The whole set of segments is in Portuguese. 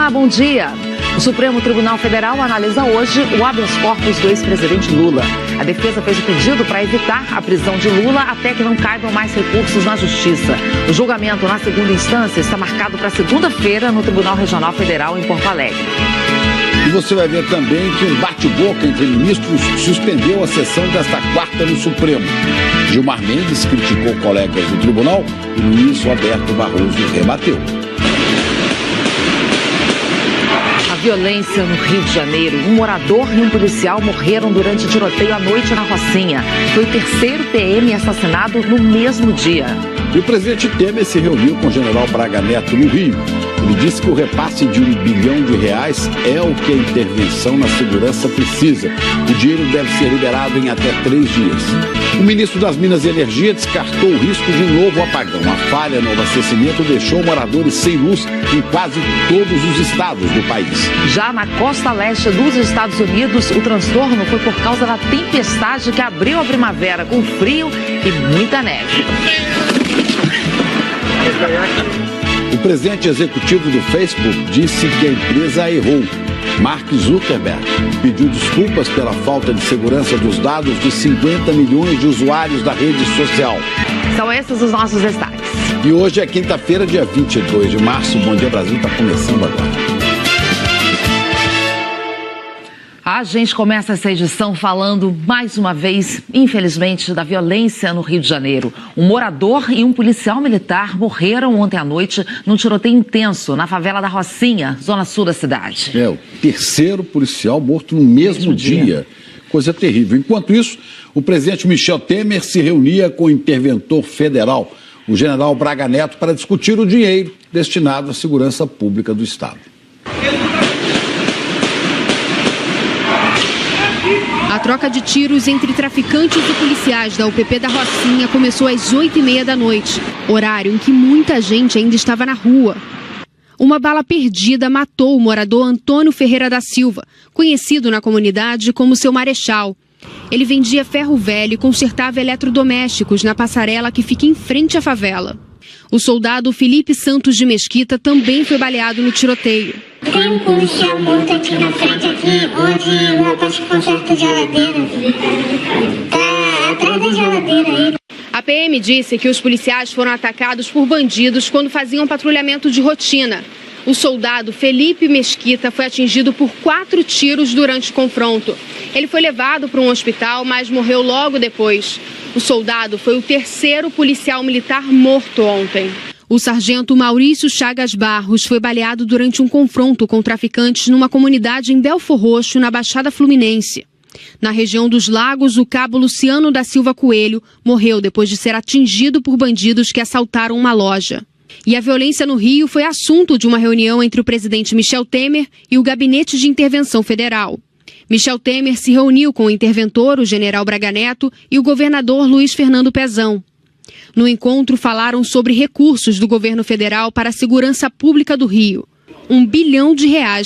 Olá, bom dia. O Supremo Tribunal Federal analisa hoje o habeas corpus do ex-presidente Lula. A defesa fez o pedido para evitar a prisão de Lula até que não caibam mais recursos na Justiça. O julgamento na segunda instância está marcado para segunda-feira no Tribunal Regional Federal em Porto Alegre. E você vai ver também que um bate-boca entre ministros suspendeu a sessão desta quarta no Supremo. Gilmar Mendes criticou colegas do tribunal e Luiz Roberto Barroso rebateu. Violência no Rio de Janeiro. Um morador e um policial morreram durante tiroteio à noite na Rocinha. Foi o terceiro PM assassinado no mesmo dia. E o presidente Temer se reuniu com o general Braga Neto no Rio. Ele disse que o repasse de R$1 bilhão é o que a intervenção na segurança precisa. O dinheiro deve ser liberado em até 3 dias. O ministro das Minas e Energia descartou o risco de um novo apagão. A falha no abastecimento deixou moradores sem luz em quase todos os estados do país. Já na costa leste dos Estados Unidos, o transtorno foi por causa da tempestade que abriu a primavera com frio e muita neve. O presidente executivo do Facebook disse que a empresa errou. Mark Zuckerberg pediu desculpas pela falta de segurança dos dados de 50 milhões de usuários da rede social. São esses os nossos destaques. E hoje é quinta-feira, dia 22 de março. Bom Dia Brasil está começando agora. A gente começa essa edição falando, mais uma vez, infelizmente, da violência no Rio de Janeiro. Um morador e um policial militar morreram ontem à noite num tiroteio intenso na favela da Rocinha, zona sul da cidade. É, o terceiro policial morto no mesmo dia. Coisa terrível. Enquanto isso, o presidente Michel Temer se reunia com o interventor federal, o general Braga Neto, para discutir o dinheiro destinado à segurança pública do Estado. A troca de tiros entre traficantes e policiais da UPP da Rocinha começou às 8h30 da noite, horário em que muita gente ainda estava na rua. Uma bala perdida matou o morador Antônio Ferreira da Silva, conhecido na comunidade como Seu Marechal. Ele vendia ferro velho e consertava eletrodomésticos na passarela que fica em frente à favela. O soldado Felipe Santos de Mesquita também foi baleado no tiroteio. Tem um policial morto aqui na frente, aqui, onde o rapaz que conserta geladeira. Tá atrás da geladeira aí. A PM disse que os policiais foram atacados por bandidos quando faziam patrulhamento de rotina. O soldado Felipe Mesquita foi atingido por 4 tiros durante o confronto. Ele foi levado para um hospital, mas morreu logo depois. O soldado foi o terceiro policial militar morto ontem. O sargento Maurício Chagas Barros foi baleado durante um confronto com traficantes numa comunidade em Belfor Roxo, na Baixada Fluminense. Na região dos Lagos, o cabo Luciano da Silva Coelho morreu depois de ser atingido por bandidos que assaltaram uma loja. E a violência no Rio foi assunto de uma reunião entre o presidente Michel Temer e o Gabinete de Intervenção Federal. Michel Temer se reuniu com o interventor, o general Braga Neto, e o governador Luiz Fernando Pezão. No encontro, falaram sobre recursos do governo federal para a segurança pública do Rio. R$1 bilhão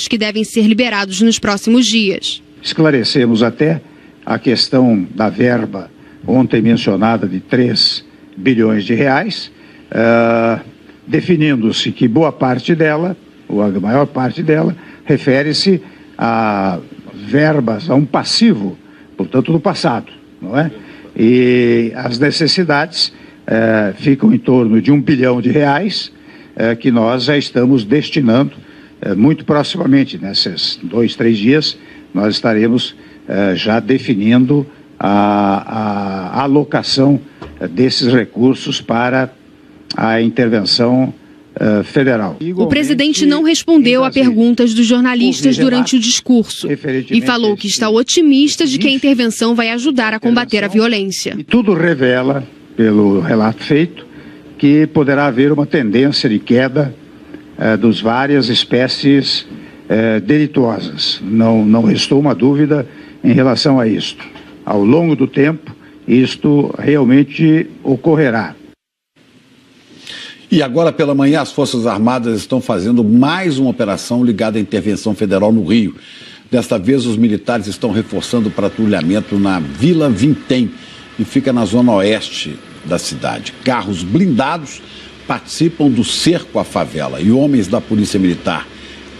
que devem ser liberados nos próximos dias. Esclarecemos até a questão da verba ontem mencionada de R$3 bilhões, definindo-se que boa parte dela, ou a maior parte dela, refere-se a verbas, a um passivo, portanto, do passado, não é? E as necessidades ficam em torno de R$1 bilhão, que nós já estamos destinando muito proximamente, nesses 2, 3 dias, nós estaremos já definindo a alocação desses recursos para a intervenção federal. O presidente não respondeu a perguntas dos jornalistas durante o discurso e falou que está otimista de que a intervenção vai ajudar a combater a violência. E tudo revela, pelo relato feito, que poderá haver uma tendência de queda das várias espécies delituosas. Não restou uma dúvida em relação a isto. Ao longo do tempo, isto realmente ocorrerá. E agora pela manhã as Forças Armadas estão fazendo mais uma operação ligada à intervenção federal no Rio. Desta vez os militares estão reforçando o patrulhamento na Vila Vintém, que fica na zona oeste da cidade. Carros blindados participam do cerco à favela e homens da Polícia Militar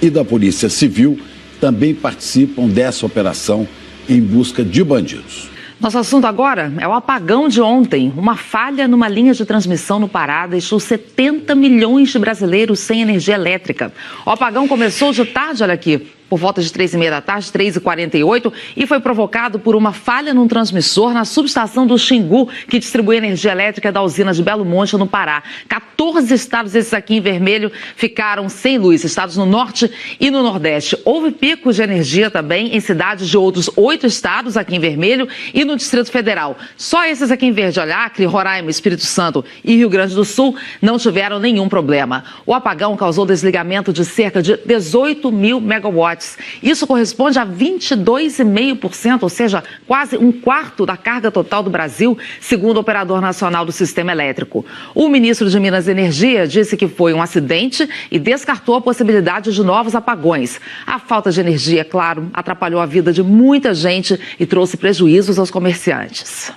e da Polícia Civil também participam dessa operação em busca de bandidos. Nosso assunto agora é o apagão de ontem. Uma falha numa linha de transmissão no Pará deixou 70 milhões de brasileiros sem energia elétrica. O apagão começou de tarde, olha aqui, por volta de 3h30 da tarde, 3h48, e foi provocado por uma falha num transmissor na subestação do Xingu, que distribui energia elétrica da usina de Belo Monte, no Pará. 14 estados, esses aqui em vermelho, ficaram sem luz, estados no norte e no nordeste. Houve picos de energia também em cidades de outros 8 estados, aqui em vermelho, e no Distrito Federal. Só esses aqui em verde, olha, Acre, Roraima, Espírito Santo e Rio Grande do Sul, não tiveram nenhum problema. O apagão causou desligamento de cerca de 18 mil megawatts. Isso corresponde a 22,5%, ou seja, quase um quarto da carga total do Brasil, segundo o Operador Nacional do Sistema Elétrico. O ministro de Minas e Energia disse que foi um acidente e descartou a possibilidade de novos apagões. A falta de energia, claro, atrapalhou a vida de muita gente e trouxe prejuízos aos comerciantes.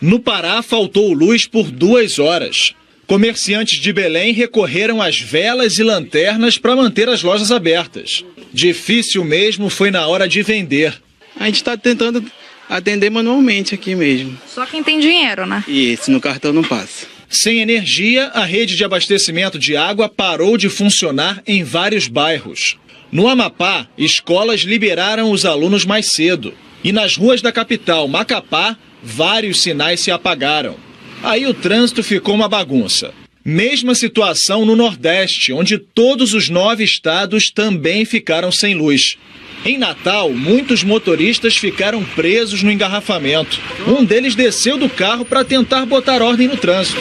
No Pará, faltou luz por 2 horas. Comerciantes de Belém recorreram às velas e lanternas para manter as lojas abertas. Difícil mesmo foi na hora de vender. A gente está tentando atender manualmente aqui mesmo. Só quem tem dinheiro, né? Isso, no cartão não passa. Sem energia, a rede de abastecimento de água parou de funcionar em vários bairros. No Amapá, escolas liberaram os alunos mais cedo. E nas ruas da capital, Macapá, vários sinais se apagaram. Aí o trânsito ficou uma bagunça. Mesma situação no Nordeste, onde todos os 9 estados também ficaram sem luz. Em Natal, muitos motoristas ficaram presos no engarrafamento. Um deles desceu do carro para tentar botar ordem no trânsito.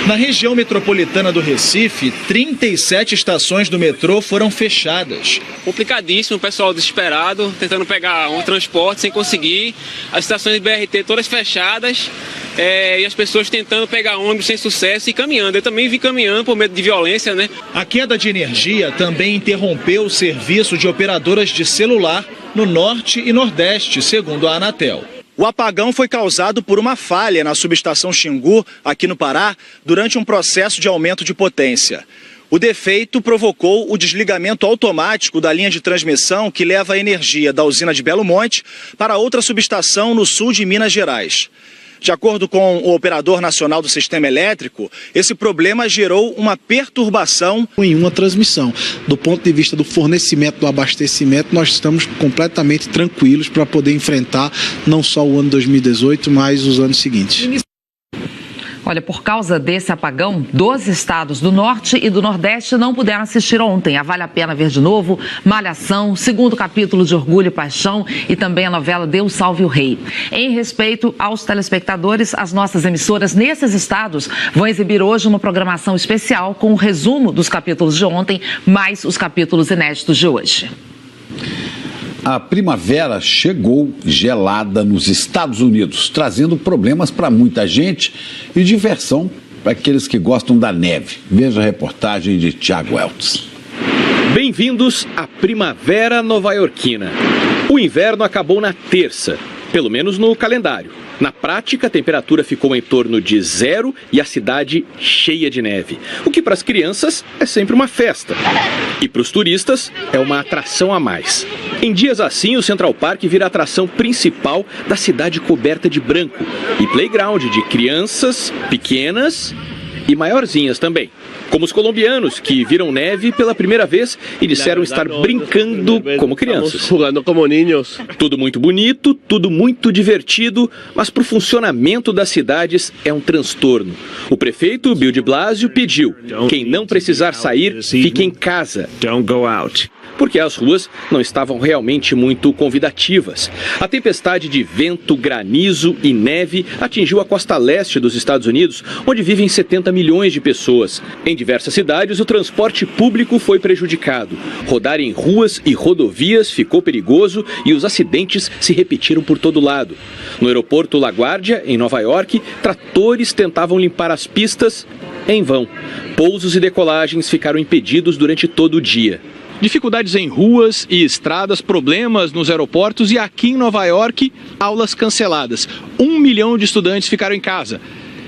Na região metropolitana do Recife, 37 estações do metrô foram fechadas. Complicadíssimo, o pessoal desesperado, tentando pegar um transporte sem conseguir. As estações de BRT todas fechadas e as pessoas tentando pegar ônibus sem sucesso e caminhando. Eu também vim caminhando por medo de violência, né? A queda de energia também interrompeu o serviço de operadoras de celular no Norte e Nordeste, segundo a Anatel. O apagão foi causado por uma falha na subestação Xingu, aqui no Pará, durante um processo de aumento de potência. O defeito provocou o desligamento automático da linha de transmissão que leva a energia da usina de Belo Monte para outra subestação no sul de Minas Gerais. De acordo com o Operador Nacional do Sistema Elétrico, esse problema gerou uma perturbação em uma transmissão. Do ponto de vista do fornecimento, do abastecimento, nós estamos completamente tranquilos para poder enfrentar não só o ano 2018, mas os anos seguintes. Olha, por causa desse apagão, 12 estados do Norte e do Nordeste não puderam assistir ontem a Vale a Pena Ver de Novo, Malhação, segundo capítulo de Orgulho e Paixão e também a novela Deus Salve o Rei. Em respeito aos telespectadores, as nossas emissoras nesses estados vão exibir hoje uma programação especial com o resumo dos capítulos de ontem, mais os capítulos inéditos de hoje. A primavera chegou gelada nos Estados Unidos, trazendo problemas para muita gente e diversão para aqueles que gostam da neve. Veja a reportagem de Thiago Eltz. Bem-vindos à primavera nova-iorquina. O inverno acabou na terça, pelo menos no calendário. Na prática, a temperatura ficou em torno de 0 e a cidade cheia de neve. O que para as crianças é sempre uma festa. E para os turistas é uma atração a mais. Em dias assim, o Central Park vira a atração principal da cidade coberta de branco. E playground de crianças pequenas e maiorzinhas também. Como os colombianos, que viram neve pela primeira vez e disseram estar brincando como crianças. Tudo muito bonito, tudo muito divertido, mas para o funcionamento das cidades é um transtorno. O prefeito, Bill de Blasio, pediu: quem não precisar sair, fique em casa. Porque as ruas não estavam realmente muito convidativas. A tempestade de vento, granizo e neve atingiu a costa leste dos Estados Unidos, onde vivem 70 milhões de pessoas. Em diversas cidades, o transporte público foi prejudicado. Rodar em ruas e rodovias ficou perigoso e os acidentes se repetiram por todo lado. No aeroporto LaGuardia, em Nova York, tratores tentavam limpar as pistas em vão. Pousos e decolagens ficaram impedidos durante todo o dia. Dificuldades em ruas e estradas, problemas nos aeroportos e aqui em Nova York, aulas canceladas. 1 milhão de estudantes ficaram em casa.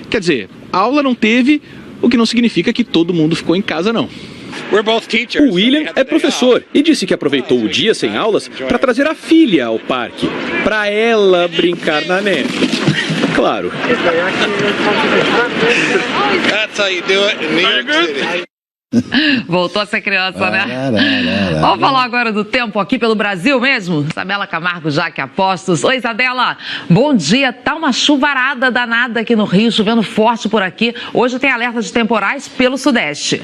Quer dizer, a aula não teve, o que não significa que todo mundo ficou em casa, não. O William é professor e disse que aproveitou o dia sem aulas para trazer a filha ao parque, para ela brincar na neve. Claro. Voltou a ser criança, né? Vamos falar agora do tempo aqui pelo Brasil mesmo? Isabela Camargo, Jaque Apostos. Oi, Isabela. Bom dia. Tá uma chuvarada danada aqui no Rio, chovendo forte por aqui. Hoje tem alerta de temporais pelo Sudeste.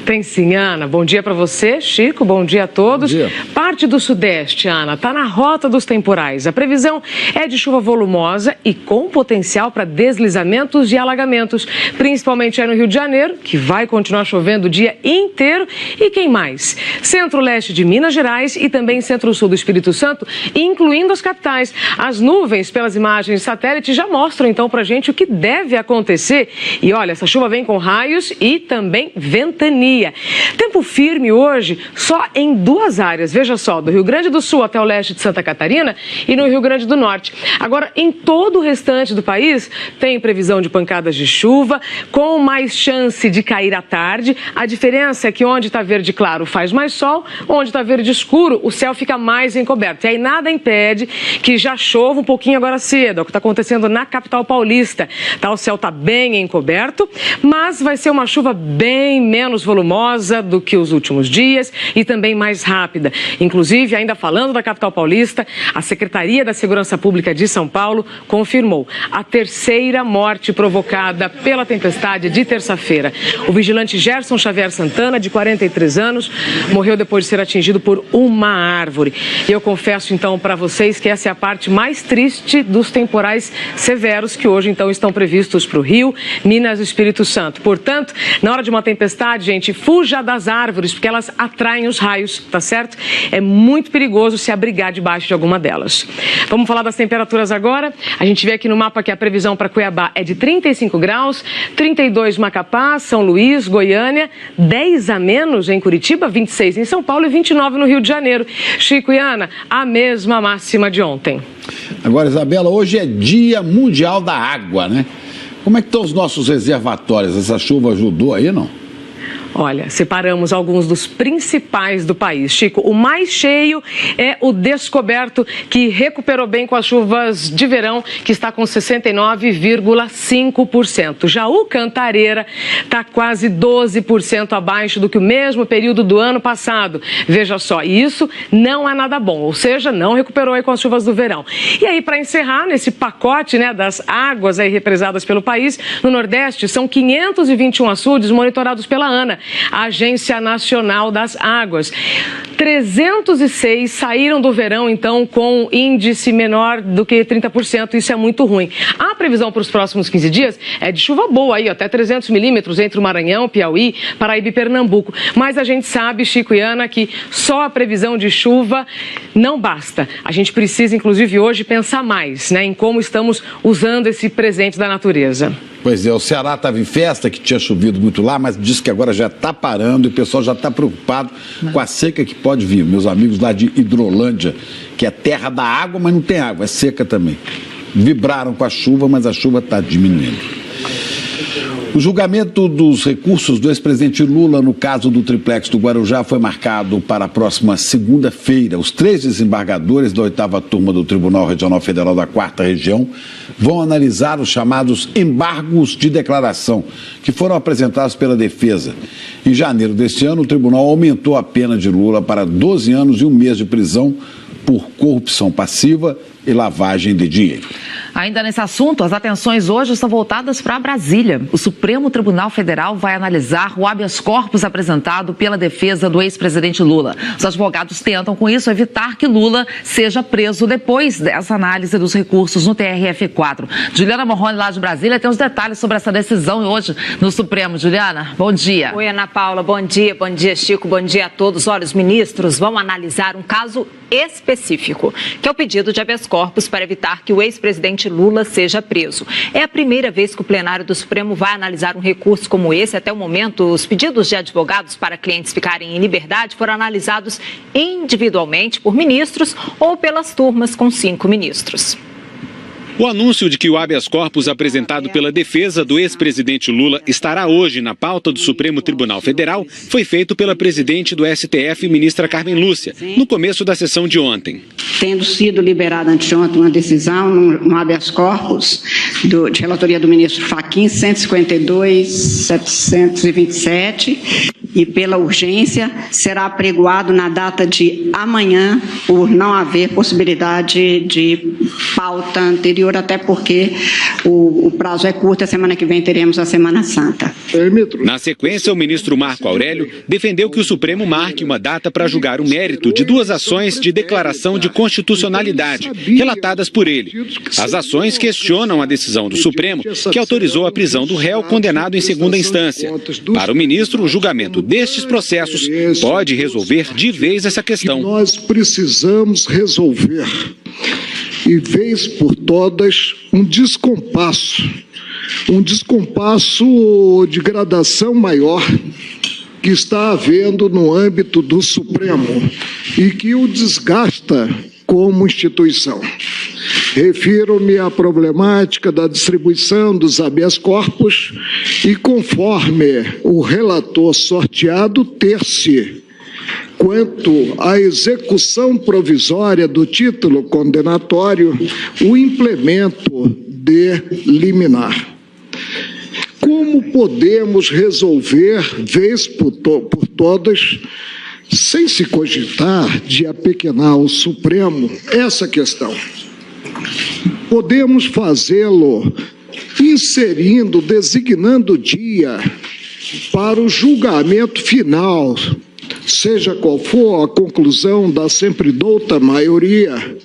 Tem sim, Ana. Bom dia para você, Chico. Bom dia a todos. Parte do Sudeste, Ana, tá na rota dos temporais. A previsão é de chuva volumosa e com potencial para deslizamentos e alagamentos, principalmente aí no Rio de Janeiro, que vai continuar chovendo o dia inteiro. E quem mais? Centro-leste de Minas Gerais e também centro-sul do Espírito Santo, incluindo as capitais. As nuvens, pelas imagens de satélite, já mostram então pra gente o que deve acontecer. E olha, essa chuva vem com raios e também ventania. Tempo firme hoje só em duas áreas, veja só, do Rio Grande do Sul até o leste de Santa Catarina e no Rio Grande do Norte. Agora, em todo o restante do país, tem previsão de pancadas de chuva, com mais chance de cair à tarde. A diferença é que onde está verde claro faz mais sol, onde está verde escuro o céu fica mais encoberto. E aí nada impede que já chova um pouquinho agora cedo, é o que está acontecendo na capital paulista. Tá, o céu está bem encoberto, mas vai ser uma chuva bem menos volumosa do que os últimos dias e também mais rápida. Inclusive, ainda falando da capital paulista, a Secretaria da Segurança Pública de São Paulo confirmou a terceira morte provocada pela tempestade de terça-feira. O vigilante Gerson Xavier Santana, de 43 anos, morreu depois de ser atingido por uma árvore. E eu confesso, então, para vocês que essa é a parte mais triste dos temporais severos que hoje, então, estão previstos para o Rio, Minas e Espírito Santo. Portanto, na hora de uma tempestade, gente, fuja das árvores, porque elas atraem os raios, tá certo? É muito perigoso se abrigar debaixo de alguma delas. Vamos falar das temperaturas agora. A gente vê aqui no mapa que a previsão para Cuiabá é de 35 graus, 32 Macapá, São Luís, Goiânia, 10 a menos em Curitiba, 26 em São Paulo e 29 no Rio de Janeiro. Chico e Ana, a mesma máxima de ontem. Agora, Isabela, hoje é Dia Mundial da Água, né? Como é que estão os nossos reservatórios? Essa chuva ajudou aí, não? Olha, separamos alguns dos principais do país. Chico, o mais cheio é o Descoberto, que recuperou bem com as chuvas de verão, que está com 69,5%. Já o Cantareira está quase 12% abaixo do que o mesmo período do ano passado. Veja só, e isso não é nada bom, ou seja, não recuperou aí com as chuvas do verão. E aí, para encerrar, nesse pacote, né, das águas aí represadas pelo país, no Nordeste são 521 açudes monitorados pela ANA, a Agência Nacional das Águas. 306 saíram do verão, então, com índice menor do que 30%. Isso é muito ruim. A previsão para os próximos 15 dias é de chuva boa, aí, até 300 milímetros entre o Maranhão, Piauí, Paraíba e Pernambuco. Mas a gente sabe, Chico e Ana, que só a previsão de chuva não basta. A gente precisa, inclusive, hoje pensar mais, né, em como estamos usando esse presente da natureza. Pois é, o Ceará estava em festa, que tinha chovido muito lá, mas disse que agora já está parando e o pessoal já está preocupado com a seca que pode vir. Meus amigos lá de Hidrolândia, que é terra da água, mas não tem água, é seca também. Vibraram com a chuva, mas a chuva está diminuindo. O julgamento dos recursos do ex-presidente Lula no caso do triplex do Guarujá foi marcado para a próxima segunda-feira. Os 3 desembargadores da 8ª turma do Tribunal Regional Federal da 4ª Região vão analisar os chamados embargos de declaração, que foram apresentados pela defesa. Em janeiro deste ano, o tribunal aumentou a pena de Lula para 12 anos e 1 mês de prisão por corrupção passiva e lavagem de dinheiro. Ainda nesse assunto, as atenções hoje estão voltadas para Brasília. O Supremo Tribunal Federal vai analisar o habeas corpus apresentado pela defesa do ex-presidente Lula. Os advogados tentam, com isso, evitar que Lula seja preso depois dessa análise dos recursos no TRF4. Juliana Morrone, lá de Brasília, tem os detalhes sobre essa decisão hoje no Supremo. Juliana, bom dia. Oi, Ana Paula, bom dia, Chico, bom dia a todos. Olha, os ministros vão analisar um caso específico, que é o pedido de habeas corpus para evitar que o ex-presidente Lula seja preso. É a primeira vez que o plenário do Supremo vai analisar um recurso como esse. Até o momento, os pedidos de advogados para clientes ficarem em liberdade foram analisados individualmente por ministros ou pelas turmas com 5 ministros. O anúncio de que o habeas corpus apresentado pela defesa do ex-presidente Lula estará hoje na pauta do Supremo Tribunal Federal foi feito pela presidente do STF, ministra Carmen Lúcia, no começo da sessão de ontem. Tendo sido liberada anteontem uma decisão no habeas corpus de relatoria do ministro Fachin 152.727 e pela urgência será apregoado na data de amanhã por não haver possibilidade de pauta anterior, até porque o prazo é curto, a semana que vem teremos a Semana Santa. Na sequência, o ministro Marco Aurélio defendeu que o Supremo marque uma data para julgar o mérito de duas ações de declaração de constitucionalidade, relatadas por ele. As ações questionam a decisão do Supremo, que autorizou a prisão do réu condenado em segunda instância. Para o ministro, o julgamento destes processos pode resolver de vez essa questão. Nós precisamos resolver, e vez por todas, um descompasso de gradação maior que está havendo no âmbito do Supremo e que o desgasta como instituição. Refiro-me à problemática da distribuição dos habeas corpus e, conforme o relator sorteado ter-se quanto à execução provisória do título condenatório, o implemento de liminar. Como podemos resolver, vez por todas, sem se cogitar de apequenar o Supremo, essa questão? Podemos fazê-lo designando o dia para o julgamento final, seja qual for a conclusão da sempre douta maioria,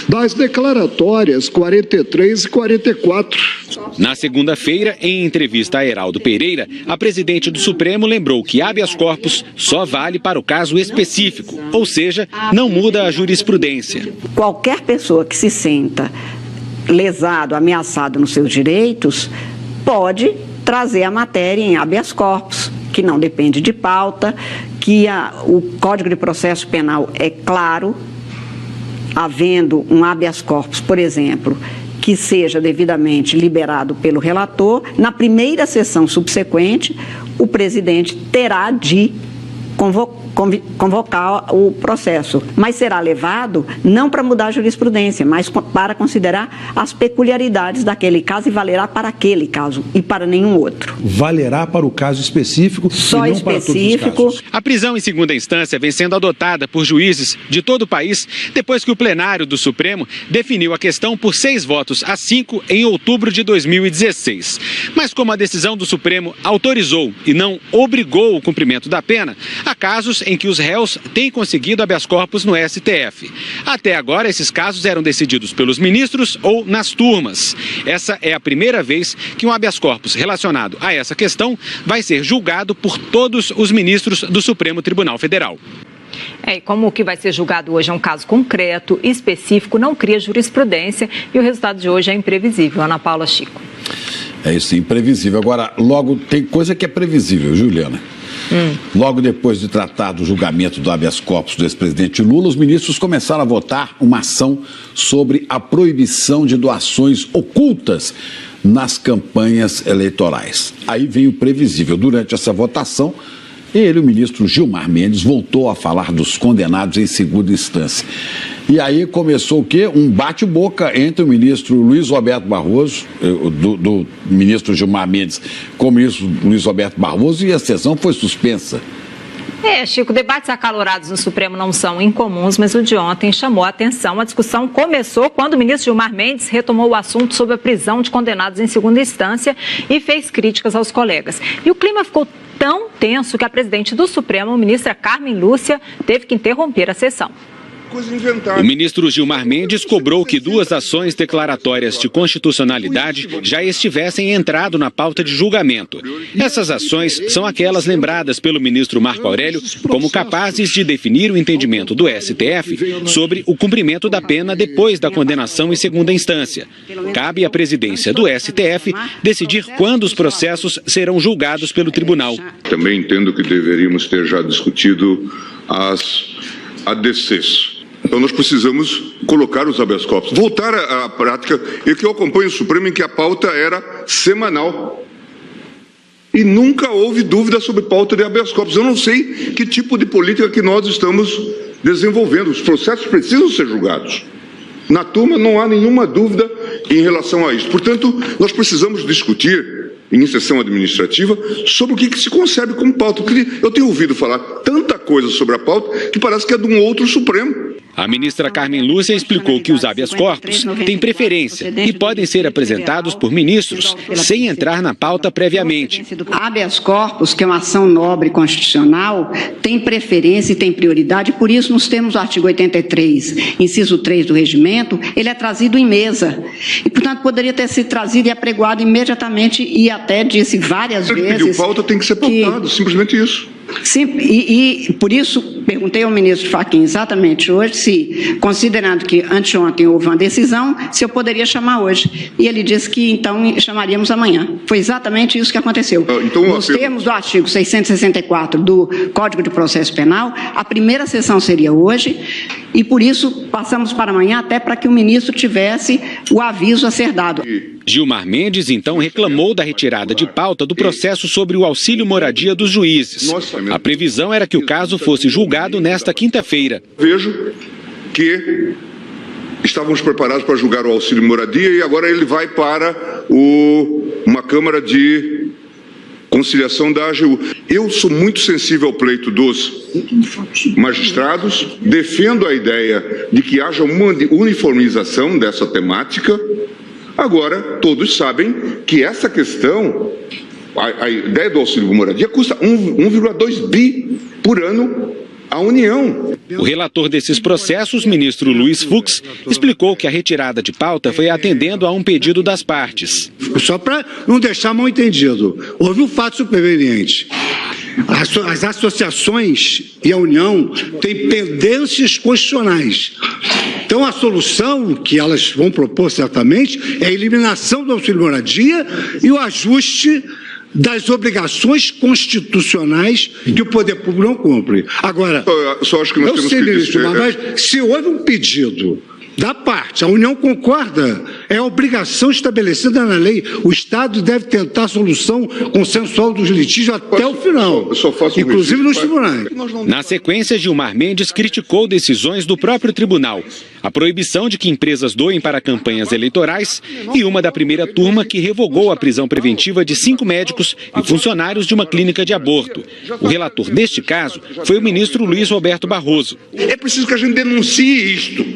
das declaratórias 43 e 44. Na segunda-feira, em entrevista a Heraldo Pereira, a presidente do Supremo lembrou que habeas corpus só vale para o caso específico, ou seja, não muda a jurisprudência. Qualquer pessoa que se sinta lesado, ameaçado nos seus direitos, pode trazer a matéria em habeas corpus, que não depende de pauta, que o Código de Processo Penal é claro, havendo um habeas corpus, por exemplo, que seja devidamente liberado pelo relator, na primeira sessão subsequente, o presidente terá de convocar o processo, mas será levado não para mudar a jurisprudência, mas para considerar as peculiaridades daquele caso e valerá para aquele caso e para nenhum outro. Valerá para o caso específico só e não específico. Para todos os casos. A prisão em segunda instância vem sendo adotada por juízes de todo o país depois que o plenário do Supremo definiu a questão por 6 votos a 5 em outubro de 2016. Mas como a decisão do Supremo autorizou e não obrigou o cumprimento da pena, há casos em que os réus têm conseguido habeas corpus no STF. Até agora, esses casos eram decididos pelos ministros ou nas turmas. Essa é a primeira vez que um habeas corpus relacionado a essa questão vai ser julgado por todos os ministros do Supremo Tribunal Federal. E como o que vai ser julgado hoje é um caso concreto, específico, não cria jurisprudência e o resultado de hoje é imprevisível. Ana Paula, Chico. É isso, imprevisível. Agora, logo, tem coisa que é previsível, Juliana. Logo depois de tratar do julgamento do habeas corpus do ex-presidente Lula, os ministros começaram a votar uma ação sobre a proibição de doações ocultas nas campanhas eleitorais. Aí vem o previsível. Durante essa votação, o ministro Gilmar Mendes voltou a falar dos condenados em segunda instância. E aí começou o quê? Um bate-boca entre o ministro Luiz Roberto Barroso, do ministro Gilmar Mendes, com o ministro Luiz Roberto Barroso, e a sessão foi suspensa. Chico, debates acalorados no Supremo não são incomuns, mas o de ontem chamou a atenção. A discussão começou quando o ministro Gilmar Mendes retomou o assunto sobre a prisão de condenados em segunda instância e fez críticas aos colegas. E o clima ficou tão tenso que a presidente do Supremo, a ministra Carmen Lúcia, teve que interromper a sessão. O ministro Gilmar Mendes cobrou que 2 ações declaratórias de constitucionalidade já estivessem entrado na pauta de julgamento. Essas ações são aquelas lembradas pelo ministro Marco Aurélio como capazes de definir o entendimento do STF sobre o cumprimento da pena depois da condenação em segunda instância. Cabe à presidência do STF decidir quando os processos serão julgados pelo tribunal. Também entendo que deveríamos ter já discutido as ADCs, Então nós precisamos colocar os habeas corpus, voltar à prática, e que eu acompanho o Supremo em que a pauta era semanal. E nunca houve dúvida sobre pauta de habeas corpus. Eu não sei que tipo de política que nós estamos desenvolvendo. Os processos precisam ser julgados. Na turma não há nenhuma dúvida em relação a isso. Portanto, nós precisamos discutir em sessão administrativa sobre o que se concebe como pauta. Porque eu tenho ouvido falar tanta coisa sobre a pauta que parece que é de um outro Supremo. A ministra Carmen Lúcia explicou que os habeas corpus têm preferência e podem ser apresentados por ministros sem entrar na pauta previamente. Habeas corpus, que é uma ação nobre constitucional, tem preferência e tem prioridade, por isso nos termos do artigo 83, inciso 3 do regimento, ele é trazido em mesa. E, portanto, poderia ter sido trazido e apregoado imediatamente e até disse várias vezes... Pediu pauta, tem que ser pautado, simplesmente isso. Sim, e por isso perguntei ao ministro Fachin exatamente hoje se, considerando que anteontem houve uma decisão, se eu poderia chamar hoje. E ele disse que então chamaríamos amanhã. Foi exatamente isso que aconteceu. Nos termos do artigo 664 do Código de Processo Penal, a primeira sessão seria hoje e por isso passamos para amanhã até para que o ministro tivesse o aviso a ser dado. Gilmar Mendes, então, reclamou da retirada de pauta do processo sobre o auxílio moradia dos juízes. A previsão era que o caso fosse julgado nesta quinta-feira. Vejo que estávamos preparados para julgar o auxílio moradia e agora ele vai para uma Câmara de Conciliação da AGU. Eu sou muito sensível ao pleito dos magistrados, defendo a ideia de que haja uma uniformização dessa temática. Agora, todos sabem que essa questão, a ideia do auxílio moradia custa 1,2 bi por ano à União. O relator desses processos, ministro Luiz Fux, explicou que a retirada de pauta foi atendendo a um pedido das partes. Só para não deixar mal entendido, houve um fato superveniente. As associações e a União têm pendências constitucionais. Então, a solução que elas vão propor certamente é a eliminação do auxílio moradia e o ajuste das obrigações constitucionais que o poder público não cumpre. Agora, só acho que nós temos ministro, mas se houve um pedido da parte, a União concorda, é a obrigação estabelecida na lei. O Estado deve tentar a solução consensual dos litígios até o final, inclusive nos tribunais. Na sequência, Gilmar Mendes criticou decisões do próprio tribunal. A proibição de que empresas doem para campanhas eleitorais e uma da primeira turma que revogou a prisão preventiva de 5 médicos e funcionários de uma clínica de aborto. O relator deste caso foi o ministro Luiz Roberto Barroso. É preciso que a gente denuncie isto.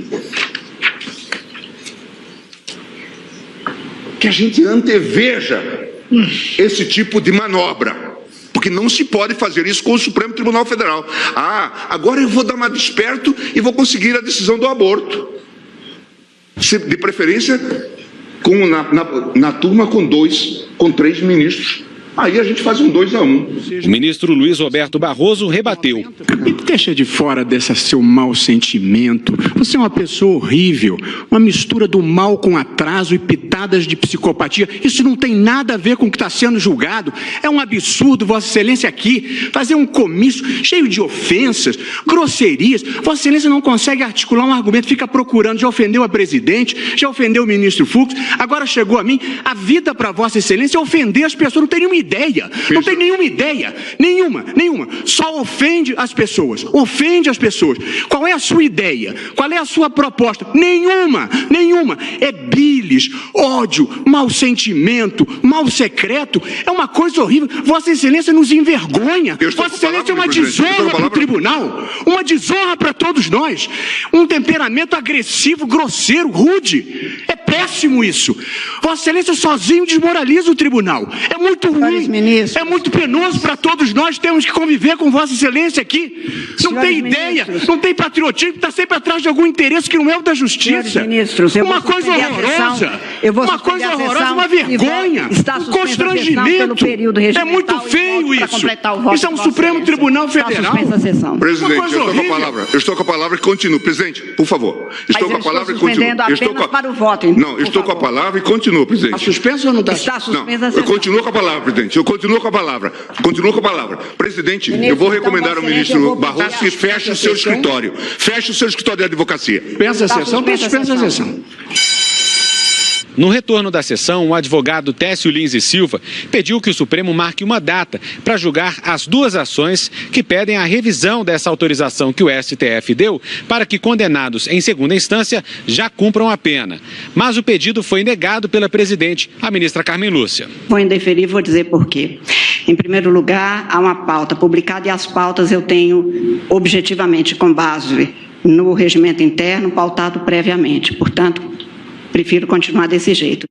Que a gente anteveja esse tipo de manobra. Porque não se pode fazer isso com o Supremo Tribunal Federal. Agora eu vou dar uma desperto e vou conseguir a decisão do aborto. De preferência na turma com 3 ministros. Aí a gente faz um 2-1. O ministro Luiz Roberto Barroso rebateu. Me deixa de fora desse seu mau sentimento. Você é uma pessoa horrível, uma mistura do mal com atraso e pitadas de psicopatia. Isso não tem nada a ver com o que está sendo julgado. É um absurdo, Vossa Excelência, aqui fazer um comício cheio de ofensas, grosserias. Vossa Excelência não consegue articular um argumento, fica procurando. Já ofendeu a presidente, já ofendeu o ministro Fux, agora chegou a mim. A vida para Vossa Excelência é ofender as pessoas. Não tem nenhuma ideia. Não tem nenhuma ideia. Nenhuma. Só ofende as pessoas. Ofende as pessoas. Qual é a sua ideia? Qual é a sua proposta? Nenhuma. É bilis, ódio, mau sentimento, mal secreto. É uma coisa horrível. Vossa Excelência nos envergonha. Vossa Excelência é uma desonra para o tribunal. Uma desonra para todos nós. Um temperamento agressivo, grosseiro, rude. É péssimo isso. Vossa Excelência sozinho desmoraliza o tribunal. É muito ruim. É muito penoso para todos nós. Temos que conviver com Vossa Excelência aqui. Não tem ideia, não tem patriotismo, está sempre atrás de algum interesse que não é o da justiça. Uma coisa horrorosa. Uma coisa horrorosa, uma vergonha. Um constrangimento. É muito feio isso. Isso é um Supremo Tribunal Federal. Presidente, eu estou com a palavra e continuo. Presidente, por favor. Estou com a palavra e continuo. Para o voto. Não, estou com a palavra e continuo, presidente. Está suspenso ou não está? Está suspensa a sessão. Eu continuo com a palavra, presidente. presidente. Eu continuo com a palavra. Presidente, eu vou recomendar ao ministro Barroso que feche o seu escritório. Feche o seu escritório de advocacia. Peça a sessão, dispensa a sessão. No retorno da sessão, o advogado Técio Lins e Silva pediu que o Supremo marque uma data para julgar as duas ações que pedem a revisão dessa autorização que o STF deu para que condenados em segunda instância já cumpram a pena. Mas o pedido foi negado pela presidente, a ministra Carmen Lúcia. Vou indeferir, vou dizer por quê. Em primeiro lugar, há uma pauta publicada e as pautas eu tenho objetivamente com base no regimento interno pautado previamente. Portanto, prefiro continuar desse jeito.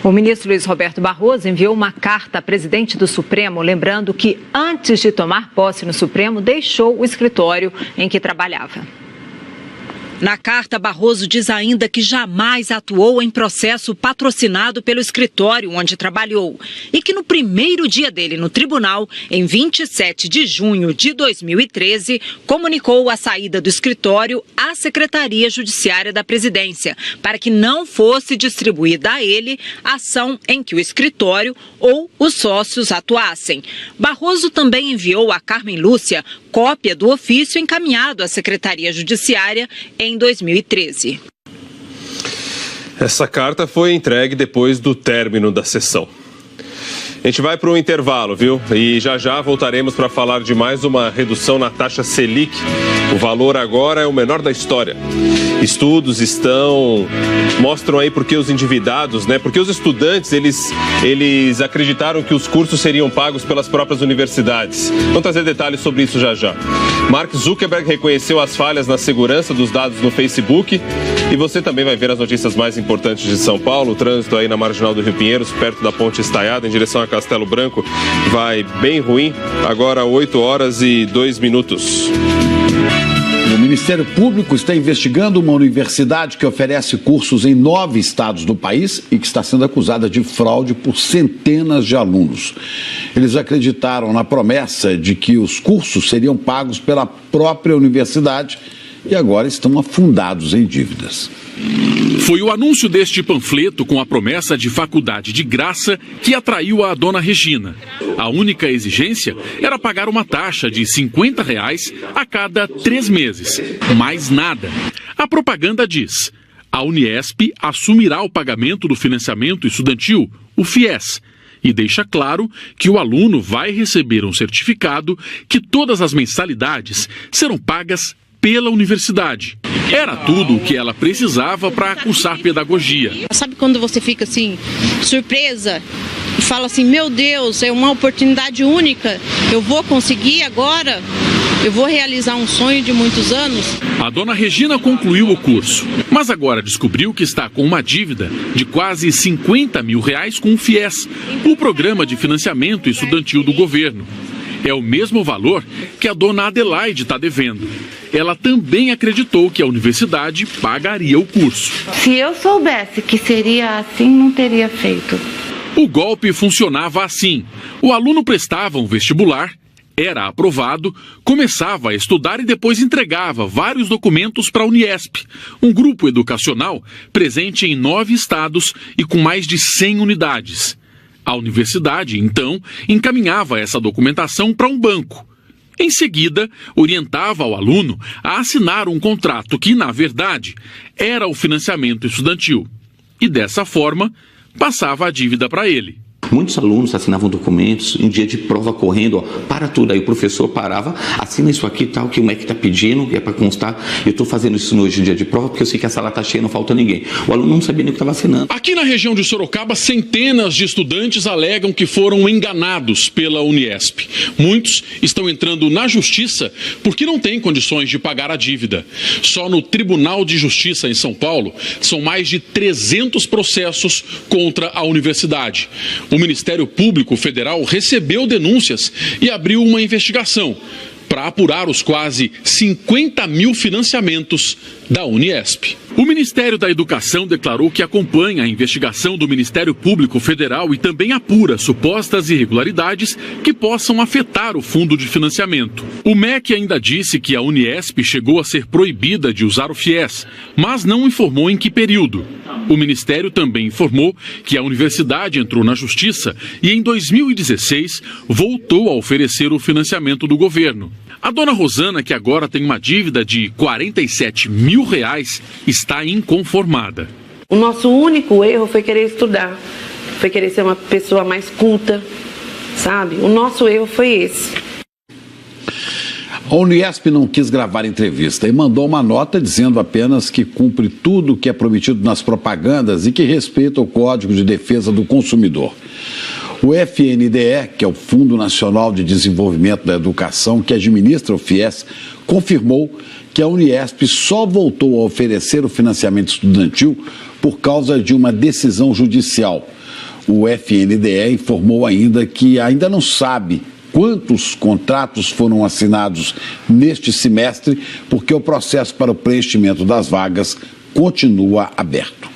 O ministro Luiz Roberto Barroso enviou uma carta à presidente do Supremo, lembrando que, antes de tomar posse no Supremo, deixou o escritório em que trabalhava. Na carta, Barroso diz ainda que jamais atuou em processo patrocinado pelo escritório onde trabalhou e que no primeiro dia dele no tribunal, em 27 de junho de 2013, comunicou a saída do escritório à Secretaria Judiciária da Presidência para que não fosse distribuída a ele a ação em que o escritório ou os sócios atuassem. Barroso também enviou a Carmen Lúcia cópia do ofício encaminhado à Secretaria Judiciária em 2013. Essa carta foi entregue depois do término da sessão. A gente vai para um intervalo, viu? E já voltaremos para falar de mais uma redução na taxa Selic. O valor agora é o menor da história. Estudos mostram aí porque os endividados, porque os estudantes, eles acreditaram que os cursos seriam pagos pelas próprias universidades. Vamos trazer detalhes sobre isso já. Mark Zuckerberg reconheceu as falhas na segurança dos dados no Facebook. E você também vai ver as notícias mais importantes de São Paulo. O trânsito aí na Marginal do Rio Pinheiros, perto da Ponte Estaiada, em direção a Castelo Branco, vai bem ruim. Agora 8h02. O Ministério Público está investigando uma universidade que oferece cursos em 9 estados do país e que está sendo acusada de fraude por centenas de alunos. Eles acreditaram na promessa de que os cursos seriam pagos pela própria universidade e agora estão afundados em dívidas. Foi o anúncio deste panfleto com a promessa de faculdade de graça que atraiu a dona Regina. A única exigência era pagar uma taxa de R$50 a cada 3 meses. Mais nada. A propaganda diz: a Uniesp assumirá o pagamento do financiamento estudantil, o FIES, e deixa claro que o aluno vai receber um certificado que todas as mensalidades serão pagas pela universidade. Era tudo o que ela precisava para cursar pedagogia. Sabe quando você fica assim, surpresa, e fala assim, meu Deus, é uma oportunidade única, eu vou conseguir agora, eu vou realizar um sonho de muitos anos. A dona Regina concluiu o curso, mas agora descobriu que está com uma dívida de quase R$50 mil com o FIES, o Programa de Financiamento Estudantil do governo. É o mesmo valor que a dona Adelaide está devendo. Ela também acreditou que a universidade pagaria o curso. Se eu soubesse que seria assim, não teria feito. O golpe funcionava assim. O aluno prestava um vestibular, era aprovado, começava a estudar e depois entregava vários documentos para a Uniesp, um grupo educacional presente em 9 estados e com mais de 100 unidades. A universidade, então, encaminhava essa documentação para um banco. Em seguida, orientava o aluno a assinar um contrato que, na verdade, era o financiamento estudantil. E, dessa forma, passava a dívida para ele. Muitos alunos assinavam documentos em dia de prova correndo, para tudo. Aí o professor parava, assina isso aqui tal, que o MEC está pedindo, que é para constar. Eu estou fazendo isso hoje em dia de prova porque eu sei que a sala está cheia, não falta ninguém. O aluno não sabia nem o que estava assinando. Aqui na região de Sorocaba, centenas de estudantes alegam que foram enganados pela Uniesp. Muitos estão entrando na justiça porque não têm condições de pagar a dívida. Só no Tribunal de Justiça em São Paulo, são mais de 300 processos contra a universidade. O Ministério Público Federal recebeu denúncias e abriu uma investigação para apurar os quase 50 mil financiamentos da Uniesp. O Ministério da Educação declarou que acompanha a investigação do Ministério Público Federal e também apura supostas irregularidades que possam afetar o fundo de financiamento. O MEC ainda disse que a Uniesp chegou a ser proibida de usar o FIES, mas não informou em que período. O Ministério também informou que a universidade entrou na Justiça e em 2016 voltou a oferecer o financiamento do governo. A dona Rosana, que agora tem uma dívida de R$ 47 mil, está inconformada. O nosso único erro foi querer estudar, foi querer ser uma pessoa mais culta, sabe? O nosso erro foi esse. A Uniesp não quis gravar entrevista e mandou uma nota dizendo apenas que cumpre tudo o que é prometido nas propagandas e que respeita o Código de Defesa do Consumidor. O FNDE, que é o Fundo Nacional de Desenvolvimento da Educação, que administra o FIES, confirmou que a Uniesp só voltou a oferecer o financiamento estudantil por causa de uma decisão judicial. O FNDE informou ainda que ainda não sabe quantos contratos foram assinados neste semestre, porque o processo para o preenchimento das vagas continua aberto.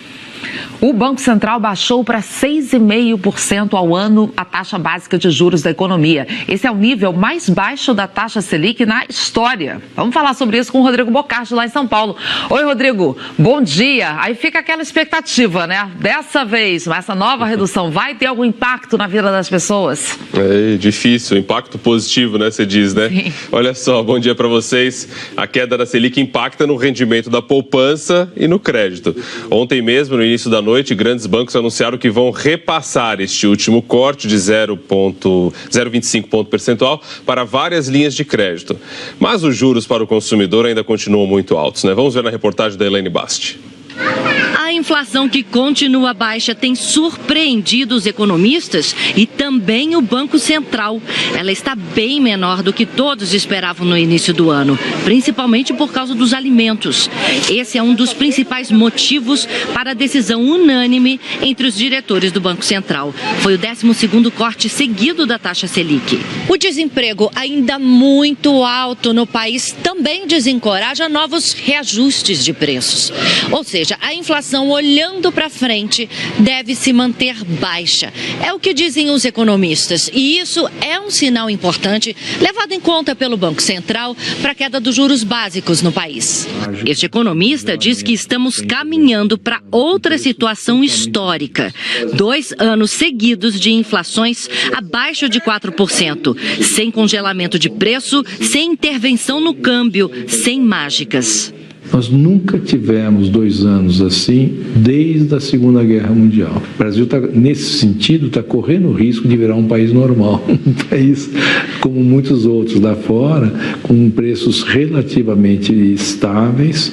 O Banco Central baixou para 6,5% ao ano a taxa básica de juros da economia. Esse é o nível mais baixo da taxa Selic na história. Vamos falar sobre isso com o Rodrigo Bocardi, lá em São Paulo. Oi, Rodrigo, bom dia. Aí fica aquela expectativa, né? Dessa vez, essa nova redução vai ter algum impacto na vida das pessoas? É difícil, impacto positivo, né? Você diz, né? Sim. Olha só, bom dia para vocês. A queda da Selic impacta no rendimento da poupança e no crédito. Ontem mesmo, no início da noite, grandes bancos anunciaram que vão repassar este último corte de 0,25 ponto percentual para várias linhas de crédito. Mas os juros para o consumidor ainda continuam muito altos, né? Vamos ver na reportagem da Elaine Basti. A inflação, que continua baixa, tem surpreendido os economistas e também o Banco Central. Ela está bem menor do que todos esperavam no início do ano, principalmente por causa dos alimentos. Esse é um dos principais motivos para a decisão unânime entre os diretores do Banco Central. Foi o 12º corte seguido da taxa Selic. O desemprego ainda muito alto no país também desencoraja novos reajustes de preços. Ou seja, a inflação, olhando para frente, deve se manter baixa. É o que dizem os economistas. E isso é um sinal importante, levado em conta pelo Banco Central, para a queda dos juros básicos no país. Este economista diz que estamos caminhando para outra situação histórica. 2 anos seguidos de inflações abaixo de 4%, sem congelamento de preço, sem intervenção no câmbio, sem mágicas. Nós nunca tivemos 2 anos assim desde a Segunda Guerra Mundial. O Brasil, nesse sentido, está correndo o risco de virar um país normal. Um país como muitos outros lá fora, com preços relativamente estáveis,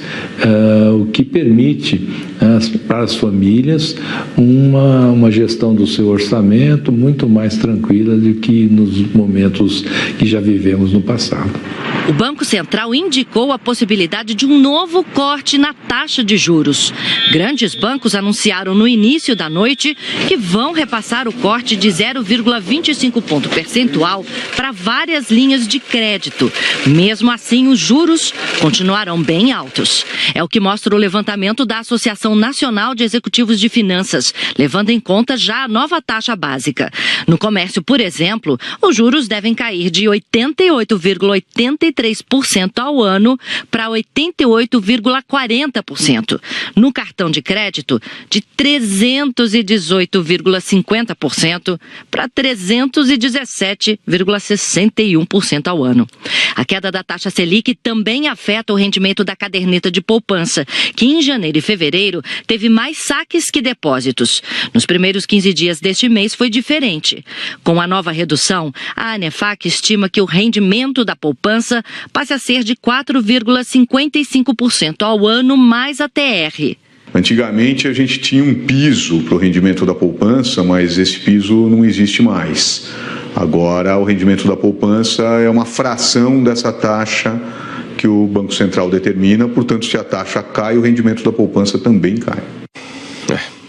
o que permite para as famílias uma gestão do seu orçamento muito mais tranquila do que nos momentos que já vivemos no passado. O Banco Central indicou a possibilidade de um novo corte na taxa de juros. Grandes bancos anunciaram no início da noite que vão repassar o corte de 0,25 ponto percentual para várias linhas de crédito. Mesmo assim, os juros continuarão bem altos. É o que mostra o levantamento da Associação Nacional de Executivos de Finanças, levando em conta já a nova taxa básica. No comércio, por exemplo, os juros devem cair de 88,83% ao ano para 88,40%. No cartão de crédito, de 318,50% para 317,61% ao ano. A queda da taxa Selic também afeta o rendimento da caderneta de poupança, que em janeiro e fevereiro teve mais saques que depósitos. Nos primeiros 15 dias deste mês foi diferente. Com a nova redução, a ANEFAC estima que o rendimento da poupança passe a ser de 4,55% ao ano mais a TR. Antigamente a gente tinha um piso para o rendimento da poupança, mas esse piso não existe mais. Agora o rendimento da poupança é uma fração dessa taxa que o Banco Central determina, portanto, se a taxa cai, o rendimento da poupança também cai.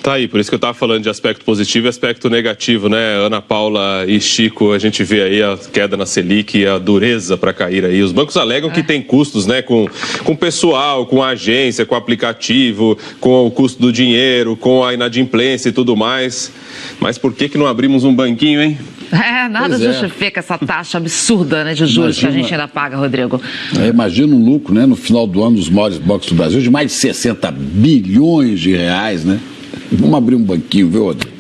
Tá aí, por isso que eu estava falando de aspecto positivo e aspecto negativo, né? Ana Paula e Chico, a gente vê aí a queda na Selic e a dureza para cair aí. Os bancos alegam que tem custos, né? Com pessoal, com a agência, com o aplicativo, com o custo do dinheiro, com a inadimplência e tudo mais. Mas por que não abrimos um banquinho, hein? Nada justifica essa taxa absurda, né, de juros que a gente ainda paga, Rodrigo. Imagina um lucro, né, no final do ano dos maiores bancos do Brasil de mais de 60 bilhões de reais, né? Vamos abrir um banquinho, viu, Rodrigo?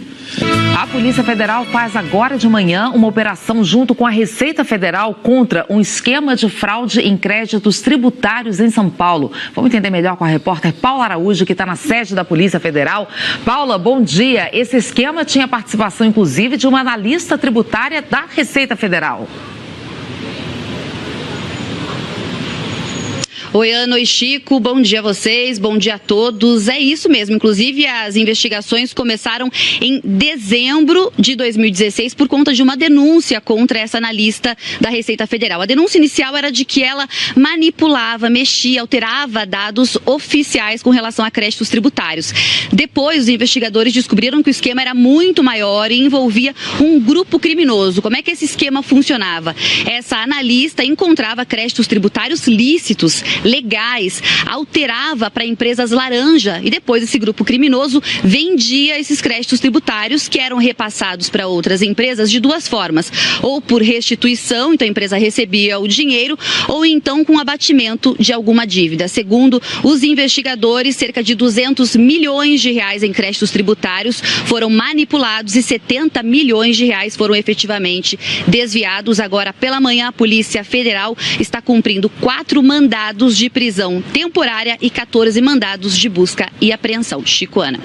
A Polícia Federal faz agora de manhã uma operação junto com a Receita Federal contra um esquema de fraude em créditos tributários em São Paulo. Vamos entender melhor com a repórter Paula Araújo, que está na sede da Polícia Federal. Paula, bom dia. Esse esquema tinha participação, inclusive, de uma analista tributária da Receita Federal. Oi, Ana e Chico, bom dia a vocês, bom dia a todos. É isso mesmo, inclusive as investigações começaram em dezembro de 2016 por conta de uma denúncia contra essa analista da Receita Federal. A denúncia inicial era de que ela manipulava, mexia, alterava dados oficiais com relação a créditos tributários. Depois, os investigadores descobriram que o esquema era muito maior e envolvia um grupo criminoso. Como é que esse esquema funcionava? Essa analista encontrava créditos tributários lícitos, legais, alterava para empresas laranja e depois esse grupo criminoso vendia esses créditos tributários que eram repassados para outras empresas de duas formas, ou por restituição, então a empresa recebia o dinheiro, ou então com abatimento de alguma dívida. Segundo os investigadores, cerca de 200 milhões de reais em créditos tributários foram manipulados e 70 milhões de reais foram efetivamente desviados. Agora, pela manhã, a Polícia Federal está cumprindo 4 mandados de prisão temporária e 14 mandados de busca e apreensão. Chico, Ana.